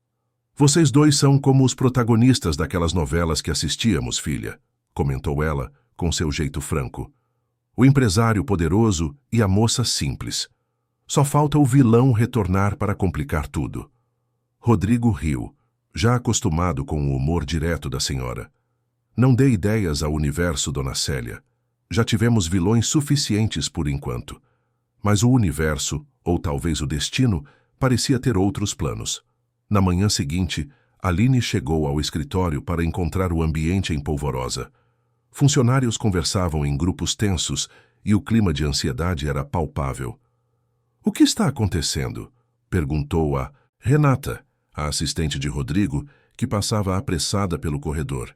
Speaker 1: Vocês dois são como os protagonistas daquelas novelas que assistíamos, filha, comentou ela, com seu jeito franco. O empresário poderoso e a moça simples. Só falta o vilão retornar para complicar tudo. Rodrigo riu, já acostumado com o humor direto da senhora. Não dê ideias ao universo, dona Célia. Já tivemos vilões suficientes por enquanto. Mas o universo, ou talvez o destino, parecia ter outros planos. Na manhã seguinte, Aline chegou ao escritório para encontrar o ambiente em polvorosa. Funcionários conversavam em grupos tensos e o clima de ansiedade era palpável. — O que está acontecendo? Perguntou a Renata, a assistente de Rodrigo, que passava apressada pelo corredor.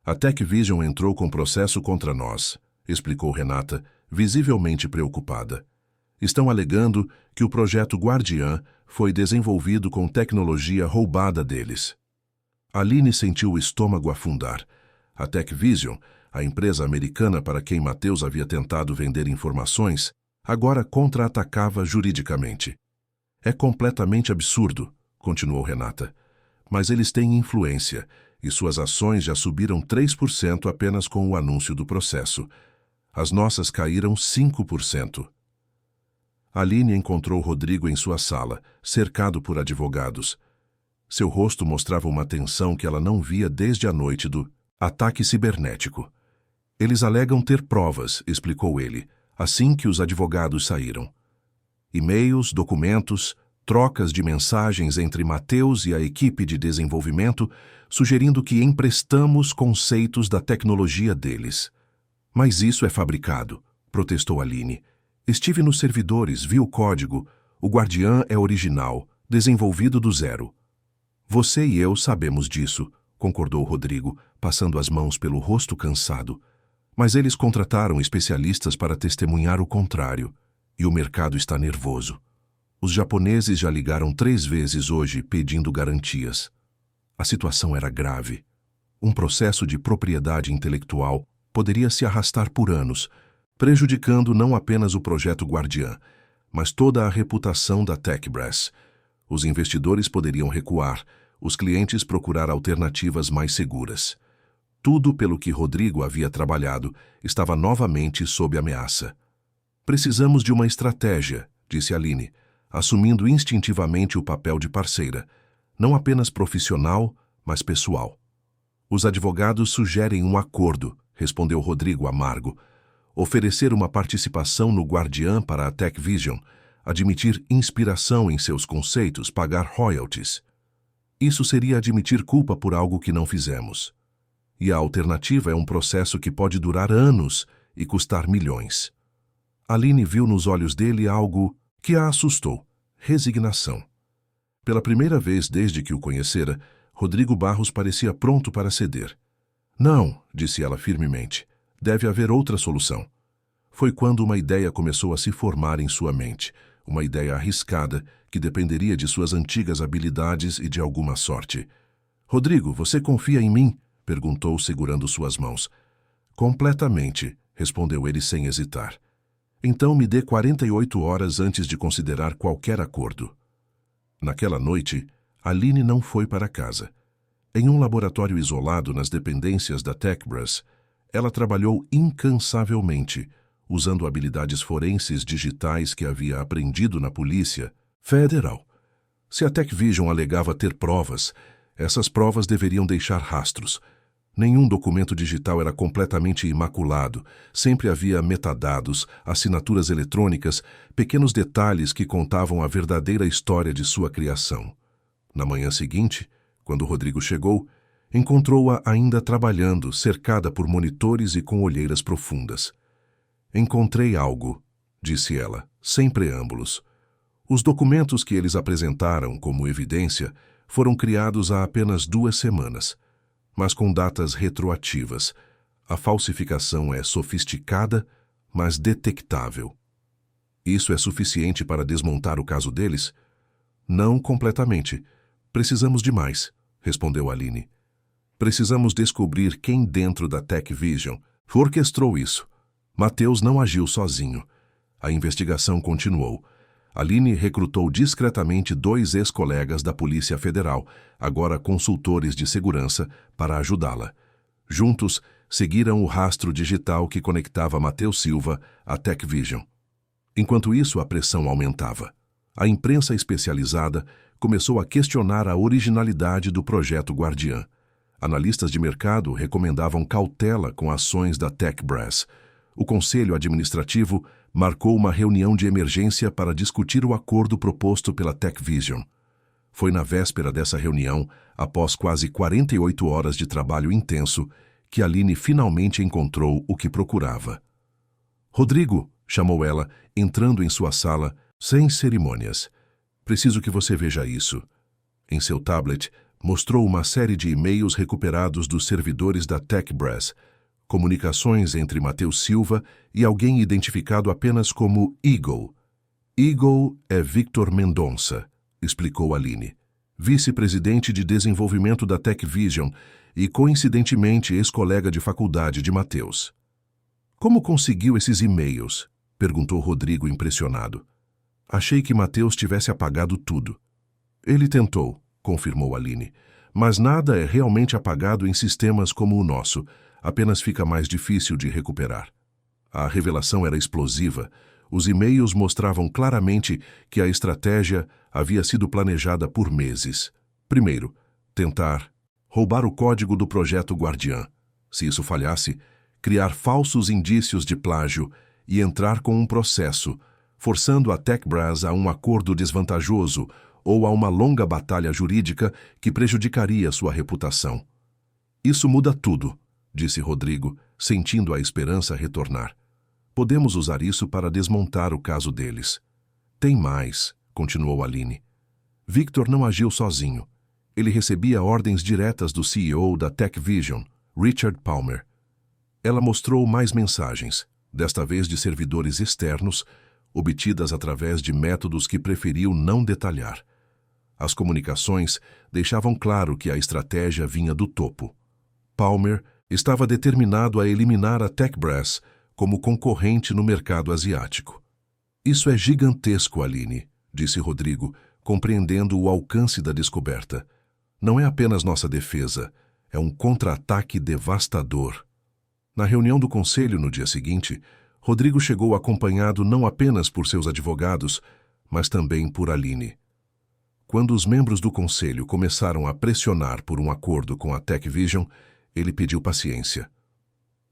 Speaker 1: A TechVision entrou com processo contra nós, explicou Renata, visivelmente preocupada. Estão alegando que o projeto Guardiã foi desenvolvido com tecnologia roubada deles. Aline sentiu o estômago afundar. A TechVision, a empresa americana para quem Matheus havia tentado vender informações, agora contra-atacava juridicamente. É completamente absurdo, continuou Renata. Mas eles têm influência, e suas ações já subiram 3% apenas com o anúncio do processo. As nossas caíram 5%. Aline encontrou Rodrigo em sua sala, cercado por advogados. Seu rosto mostrava uma tensão que ela não via desde a noite do ataque cibernético. Eles alegam ter provas, explicou ele, assim que os advogados saíram. E-mails, documentos, trocas de mensagens entre Matheus e a equipe de desenvolvimento, sugerindo que emprestamos conceitos da tecnologia deles. Mas isso é fabricado, protestou Aline. Estive nos servidores, vi o código. O Guardiã é original, desenvolvido do zero. Você e eu sabemos disso, concordou Rodrigo, passando as mãos pelo rosto cansado. Mas eles contrataram especialistas para testemunhar o contrário, e o mercado está nervoso. Os japoneses já ligaram 3 vezes hoje pedindo garantias. A situação era grave. Um processo de propriedade intelectual poderia se arrastar por anos, prejudicando não apenas o projeto Guardiã, mas toda a reputação da TechBrass. Os investidores poderiam recuar, os clientes procurar alternativas mais seguras. Tudo pelo que Rodrigo havia trabalhado estava novamente sob ameaça. Precisamos de uma estratégia, disse Aline, assumindo instintivamente o papel de parceira, não apenas profissional, mas pessoal. Os advogados sugerem um acordo, respondeu Rodrigo amargo. Oferecer uma participação no Guardiã para a TechVision, admitir inspiração em seus conceitos, pagar royalties. Isso seria admitir culpa por algo que não fizemos. E a alternativa é um processo que pode durar anos e custar milhões. Aline viu nos olhos dele algo que a assustou: resignação. Pela primeira vez desde que o conhecera, Rodrigo Barros parecia pronto para ceder. Não, disse ela firmemente. Deve haver outra solução. Foi quando uma ideia começou a se formar em sua mente, uma ideia arriscada que dependeria de suas antigas habilidades e de alguma sorte. Rodrigo, você confia em mim? Perguntou, segurando suas mãos. Completamente, respondeu ele sem hesitar. Então me dê 48 horas antes de considerar qualquer acordo. Naquela noite, Aline não foi para casa. Em um laboratório isolado nas dependências da TechBrass, ela trabalhou incansavelmente, usando habilidades forenses digitais que havia aprendido na Polícia Federal. Se a TechVision alegava ter provas, essas provas deveriam deixar rastros. Nenhum documento digital era completamente imaculado, sempre havia metadados, assinaturas eletrônicas, pequenos detalhes que contavam a verdadeira história de sua criação. Na manhã seguinte, quando Rodrigo chegou, encontrou-a ainda trabalhando, cercada por monitores e com olheiras profundas. Encontrei algo, disse ela, sem preâmbulos. Os documentos que eles apresentaram como evidência foram criados há apenas 2 semanas, mas com datas retroativas. A falsificação é sofisticada, mas detectável. Isso é suficiente para desmontar o caso deles? Não completamente. Precisamos de mais, respondeu Aline. Precisamos descobrir quem dentro da TechVision orquestrou isso. Matheus não agiu sozinho. A investigação continuou. Aline recrutou discretamente 2 ex-colegas da Polícia Federal, agora consultores de segurança, para ajudá-la. Juntos, seguiram o rastro digital que conectava Matheus Silva à TechVision. Enquanto isso, a pressão aumentava. A imprensa especializada começou a questionar a originalidade do projeto Guardiã. Analistas de mercado recomendavam cautela com ações da Tech Brass. O Conselho Administrativo marcou uma reunião de emergência para discutir o acordo proposto pela Tech Vision. Foi na véspera dessa reunião, após quase 48 horas de trabalho intenso, que Aline finalmente encontrou o que procurava. Rodrigo, chamou ela, entrando em sua sala, sem cerimônias. Preciso que você veja isso. Em seu tablet, mostrou uma série de e-mails recuperados dos servidores da Tech Brass, comunicações entre Matheus Silva e alguém identificado apenas como Eagle. Eagle é Victor Mendonça, explicou Aline, vice-presidente de desenvolvimento da Tech Vision e, coincidentemente, ex-colega de faculdade de Matheus. Como conseguiu esses e-mails? Perguntou Rodrigo impressionado. Achei que Matheus tivesse apagado tudo. Ele tentou, confirmou Aline, mas nada é realmente apagado em sistemas como o nosso, apenas fica mais difícil de recuperar. A revelação era explosiva. Os e-mails mostravam claramente que a estratégia havia sido planejada por meses. Primeiro, tentar roubar o código do projeto Guardiã. Se isso falhasse, criar falsos indícios de plágio e entrar com um processo, forçando a Tech Brass a um acordo desvantajoso ou a uma longa batalha jurídica que prejudicaria sua reputação. Isso muda tudo, disse Rodrigo, sentindo a esperança retornar. Podemos usar isso para desmontar o caso deles. Tem mais, continuou Aline. Victor não agiu sozinho. Ele recebia ordens diretas do CEO da Tech Vision, Richard Palmer. Ela mostrou mais mensagens, desta vez de servidores externos, obtidas através de métodos que preferiu não detalhar. As comunicações deixavam claro que a estratégia vinha do topo. Palmer estava determinado a eliminar a Tech Brass como concorrente no mercado asiático. Isso é gigantesco, Aline, disse Rodrigo, compreendendo o alcance da descoberta. Não é apenas nossa defesa, é um contra-ataque devastador. Na reunião do conselho no dia seguinte, Rodrigo chegou acompanhado não apenas por seus advogados, mas também por Aline. Quando os membros do conselho começaram a pressionar por um acordo com a Tech Vision, ele pediu paciência.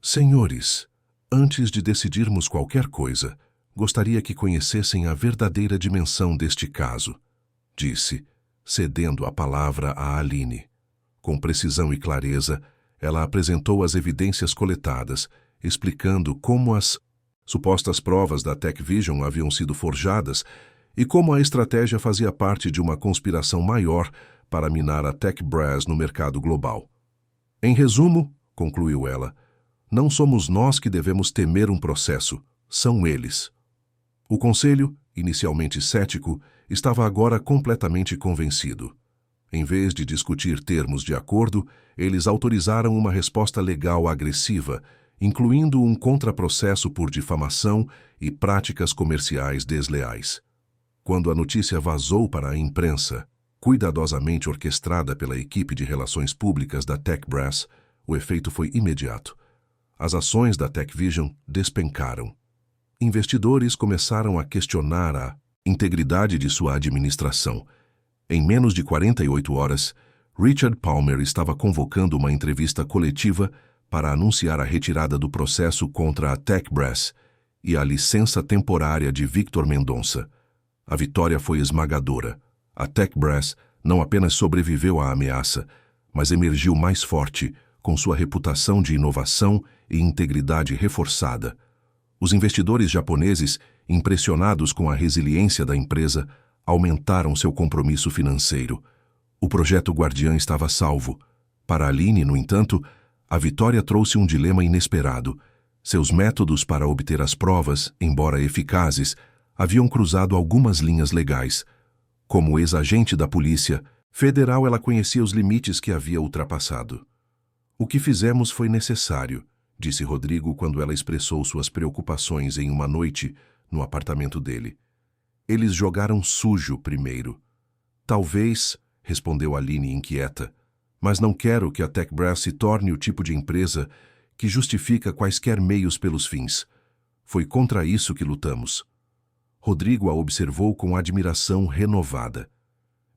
Speaker 1: Senhores, antes de decidirmos qualquer coisa, gostaria que conhecessem a verdadeira dimensão deste caso, disse, cedendo a palavra a Aline. Com precisão e clareza, ela apresentou as evidências coletadas, explicando como as supostas provas da Tech Vision haviam sido forjadas e como a estratégia fazia parte de uma conspiração maior para minar a Tech Brass no mercado global. Em resumo, concluiu ela, não somos nós que devemos temer um processo, são eles. O conselho, inicialmente cético, estava agora completamente convencido. Em vez de discutir termos de acordo, eles autorizaram uma resposta legal agressiva, incluindo um contraprocesso por difamação e práticas comerciais desleais. Quando a notícia vazou para a imprensa, cuidadosamente orquestrada pela equipe de relações públicas da Tech Brass, o efeito foi imediato. As ações da Tech Vision despencaram. Investidores começaram a questionar a integridade de sua administração. Em menos de 48 horas, Richard Palmer estava convocando uma entrevista coletiva para anunciar a retirada do processo contra a Tech Brass e a licença temporária de Victor Mendonça. A vitória foi esmagadora. A Tech Brass não apenas sobreviveu à ameaça, mas emergiu mais forte, com sua reputação de inovação e integridade reforçada. Os investidores japoneses, impressionados com a resiliência da empresa, aumentaram seu compromisso financeiro. O projeto Guardiã estava salvo. Para Aline, no entanto, a vitória trouxe um dilema inesperado. Seus métodos para obter as provas, embora eficazes, haviam cruzado algumas linhas legais. Como ex-agente da Polícia Federal, ela conhecia os limites que havia ultrapassado. O que fizemos foi necessário, disse Rodrigo quando ela expressou suas preocupações em uma noite no apartamento dele. Eles jogaram sujo primeiro. Talvez, respondeu Aline inquieta, mas não quero que a Tech Brass se torne o tipo de empresa que justifica quaisquer meios pelos fins. Foi contra isso que lutamos. Rodrigo a observou com admiração renovada.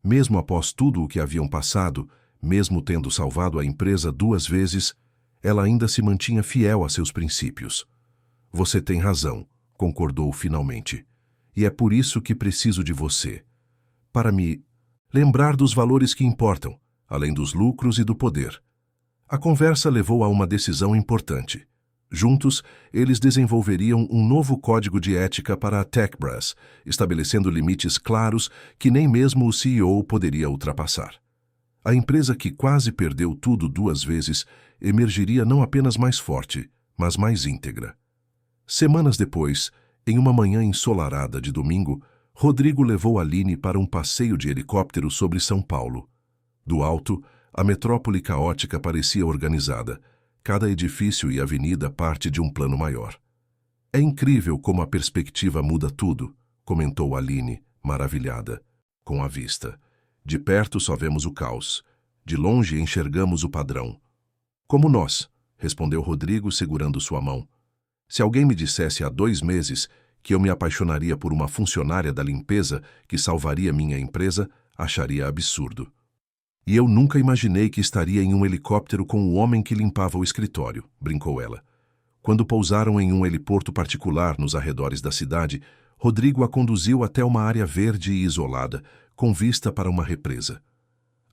Speaker 1: Mesmo após tudo o que haviam passado, mesmo tendo salvado a empresa 2 vezes, ela ainda se mantinha fiel a seus princípios. Você tem razão, concordou finalmente. E é por isso que preciso de você. Para me lembrar dos valores que importam, além dos lucros e do poder. A conversa levou a uma decisão importante. Juntos, eles desenvolveriam um novo código de ética para a TechBrass, estabelecendo limites claros que nem mesmo o CEO poderia ultrapassar. A empresa que quase perdeu tudo 2 vezes emergiria não apenas mais forte, mas mais íntegra. Semanas depois, em uma manhã ensolarada de domingo, Rodrigo levou Aline para um passeio de helicóptero sobre São Paulo. Do alto, a metrópole caótica parecia organizada. Cada edifício e avenida parte de um plano maior. É incrível como a perspectiva muda tudo, comentou Aline, maravilhada, com a vista. De perto só vemos o caos. De longe enxergamos o padrão. Como nós, respondeu Rodrigo segurando sua mão. Se alguém me dissesse há 2 meses que eu me apaixonaria por uma funcionária da limpeza que salvaria minha empresa, acharia absurdo. E eu nunca imaginei que estaria em um helicóptero com o homem que limpava o escritório, brincou ela. Quando pousaram em um heliporto particular nos arredores da cidade, Rodrigo a conduziu até uma área verde e isolada, com vista para uma represa.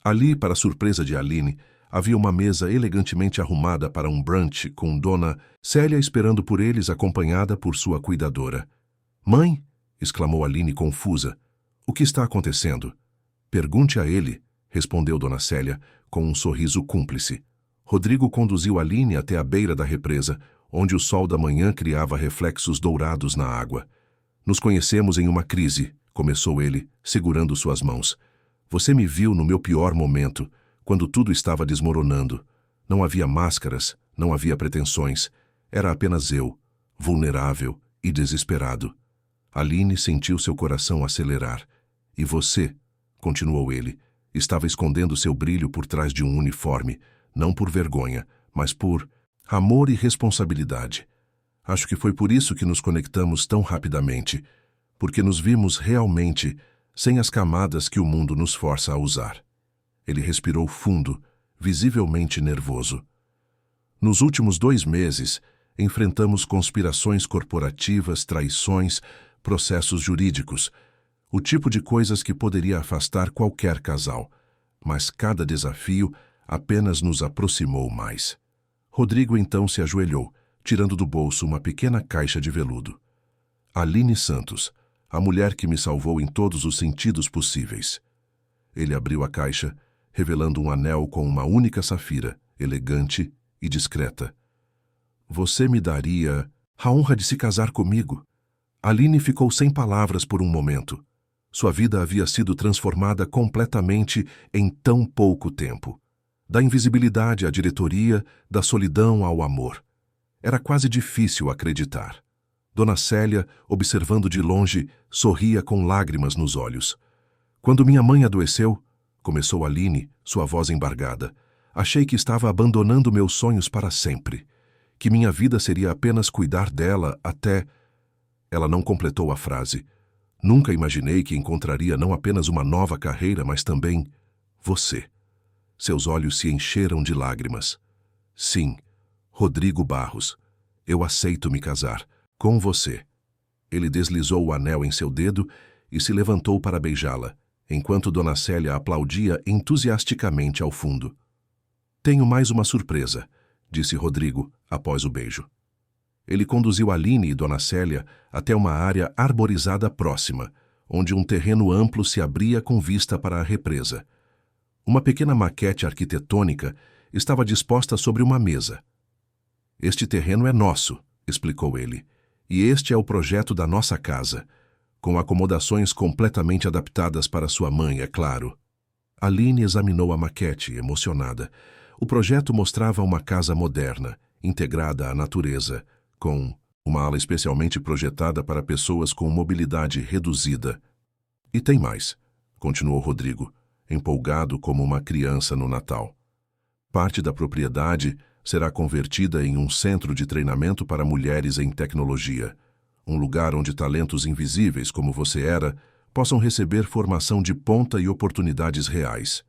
Speaker 1: Ali, para surpresa de Aline, havia uma mesa elegantemente arrumada para um brunch com Dona Célia esperando por eles, acompanhada por sua cuidadora. "Mãe!" exclamou Aline confusa. "O que está acontecendo?" "Pergunte a ele", respondeu Dona Célia, com um sorriso cúmplice. Rodrigo conduziu Aline até a beira da represa, onde o sol da manhã criava reflexos dourados na água. "Nos conhecemos em uma crise", começou ele, segurando suas mãos. "Você me viu no meu pior momento, quando tudo estava desmoronando. Não havia máscaras, não havia pretensões. Era apenas eu, vulnerável e desesperado." Aline sentiu seu coração acelerar. "E você", continuou ele, estava escondendo seu brilho por trás de um uniforme, não por vergonha, mas por amor e responsabilidade. Acho que foi por isso que nos conectamos tão rapidamente, porque nos vimos realmente sem as camadas que o mundo nos força a usar." Ele respirou fundo, visivelmente nervoso. "Nos últimos 2 meses, enfrentamos conspirações corporativas, traições, processos jurídicos, o tipo de coisas que poderia afastar qualquer casal, mas cada desafio apenas nos aproximou mais." Rodrigo então se ajoelhou, tirando do bolso uma pequena caixa de veludo. "Aline Santos, a mulher que me salvou em todos os sentidos possíveis." Ele abriu a caixa, revelando um anel com uma única safira, elegante e discreta. "Você me daria a honra de se casar comigo?" Aline ficou sem palavras por um momento. Sua vida havia sido transformada completamente em tão pouco tempo. Da invisibilidade à diretoria, da solidão ao amor. Era quase difícil acreditar. Dona Célia, observando de longe, sorria com lágrimas nos olhos. "Quando minha mãe adoeceu", começou Aline, sua voz embargada, "achei que estava abandonando meus sonhos para sempre. Que minha vida seria apenas cuidar dela até..." Ela não completou a frase. "Nunca imaginei que encontraria não apenas uma nova carreira, mas também você." Seus olhos se encheram de lágrimas. "Sim, Rodrigo Barros, eu aceito me casar com você." Ele deslizou o anel em seu dedo e se levantou para beijá-la, enquanto Dona Célia aplaudia entusiasticamente ao fundo. "Tenho mais uma surpresa", disse Rodrigo, após o beijo. Ele conduziu Aline e Dona Célia até uma área arborizada próxima, onde um terreno amplo se abria com vista para a represa. Uma pequena maquete arquitetônica estava disposta sobre uma mesa. "Este terreno é nosso", explicou ele, "e este é o projeto da nossa casa, com acomodações completamente adaptadas para sua mãe, é claro." Aline examinou a maquete, emocionada. O projeto mostrava uma casa moderna, integrada à natureza, com uma ala especialmente projetada para pessoas com mobilidade reduzida. "E tem mais", continuou Rodrigo, empolgado como uma criança no Natal. "Parte da propriedade será convertida em um centro de treinamento para mulheres em tecnologia. um lugar onde talentos invisíveis como você era possam receber formação de ponta e oportunidades reais.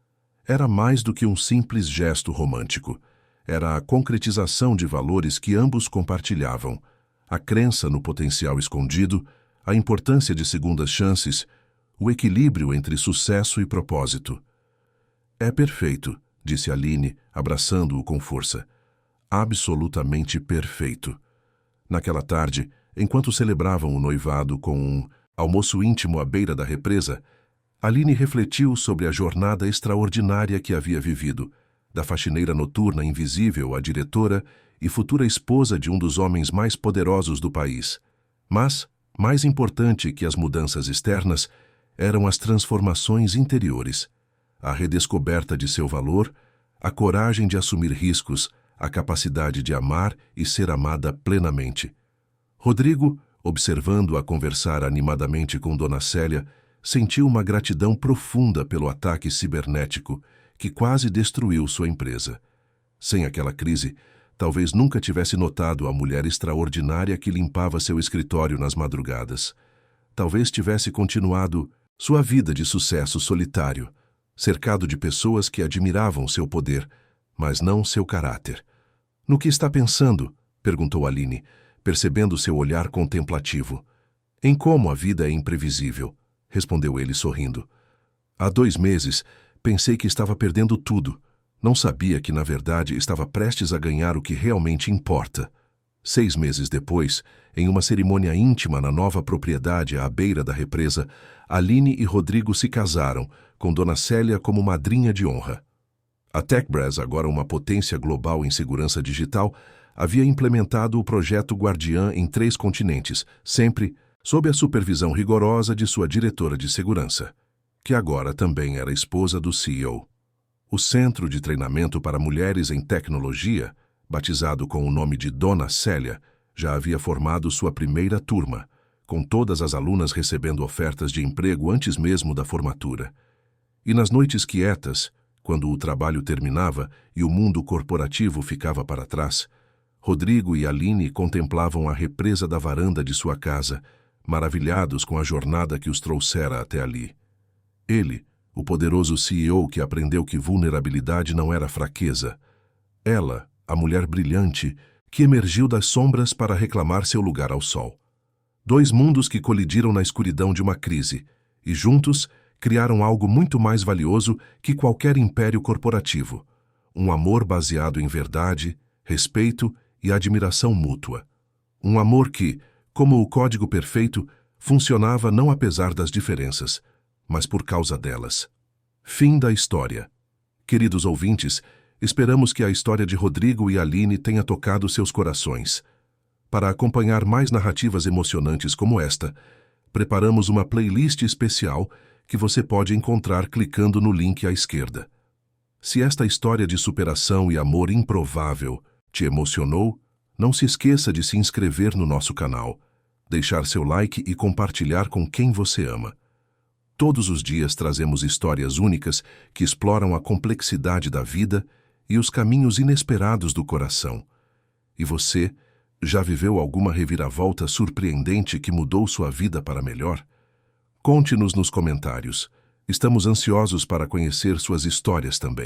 Speaker 1: Era mais do que um simples gesto romântico. Era a concretização de valores que ambos compartilhavam: a crença no potencial escondido, a importância de segundas chances, o equilíbrio entre sucesso e propósito. É perfeito, disse Aline, abraçando-o com força. Absolutamente perfeito. Naquela tarde, enquanto celebravam o noivado com um almoço íntimo à beira da represa, Aline refletiu sobre a jornada extraordinária que havia vivido, da faxineira noturna invisível à diretora e futura esposa de um dos homens mais poderosos do país. Mas, mais importante que as mudanças externas, eram as transformações interiores, a redescoberta de seu valor, a coragem de assumir riscos, a capacidade de amar e ser amada plenamente. Rodrigo, observando-a conversar animadamente com Dona Célia, sentiu uma gratidão profunda pelo ataque cibernético que quase destruiu sua empresa. Sem aquela crise, talvez nunca tivesse notado a mulher extraordinária que limpava seu escritório nas madrugadas. Talvez tivesse continuado sua vida de sucesso solitário, cercado de pessoas que admiravam seu poder, mas não seu caráter. "No que está pensando?" perguntou Aline, percebendo seu olhar contemplativo. "Em como a vida é imprevisível", respondeu ele sorrindo. "Há 2 meses, pensei que estava perdendo tudo. Não sabia que, na verdade, estava prestes a ganhar o que realmente importa." 6 meses depois, em uma cerimônia íntima na nova propriedade à beira da represa, Aline e Rodrigo se casaram, com Dona Célia como madrinha de honra. A TechBras, agora uma potência global em segurança digital, havia implementado o projeto Guardiã em 3 continentes, sempre sob a supervisão rigorosa de sua diretora de segurança, que agora também era esposa do CEO. O Centro de Treinamento para Mulheres em Tecnologia, batizado com o nome de Dona Célia, já havia formado sua primeira turma, com todas as alunas recebendo ofertas de emprego antes mesmo da formatura. E nas noites quietas, quando o trabalho terminava e o mundo corporativo ficava para trás, Rodrigo e Aline contemplavam a represa da varanda de sua casa, maravilhados com a jornada que os trouxera até ali. Ele, o poderoso CEO que aprendeu que vulnerabilidade não era fraqueza. Ela, a mulher brilhante, que emergiu das sombras para reclamar seu lugar ao sol. 2 mundos que colidiram na escuridão de uma crise, e juntos criaram algo muito mais valioso que qualquer império corporativo: um amor baseado em verdade, respeito e admiração mútua. Um amor que, como o código perfeito, funcionava não apesar das diferenças, mas por causa delas. Fim da história. Queridos ouvintes, esperamos que a história de Rodrigo e Aline tenha tocado seus corações. Para acompanhar mais narrativas emocionantes como esta, preparamos uma playlist especial que você pode encontrar clicando no link à esquerda. Se esta história de superação e amor improvável te emocionou, não se esqueça de se inscrever no nosso canal, deixar seu like e compartilhar com quem você ama. Todos os dias trazemos histórias únicas que exploram a complexidade da vida e os caminhos inesperados do coração. E você, já viveu alguma reviravolta surpreendente que mudou sua vida para melhor? Conte-nos nos comentários. Estamos ansiosos para conhecer suas histórias também.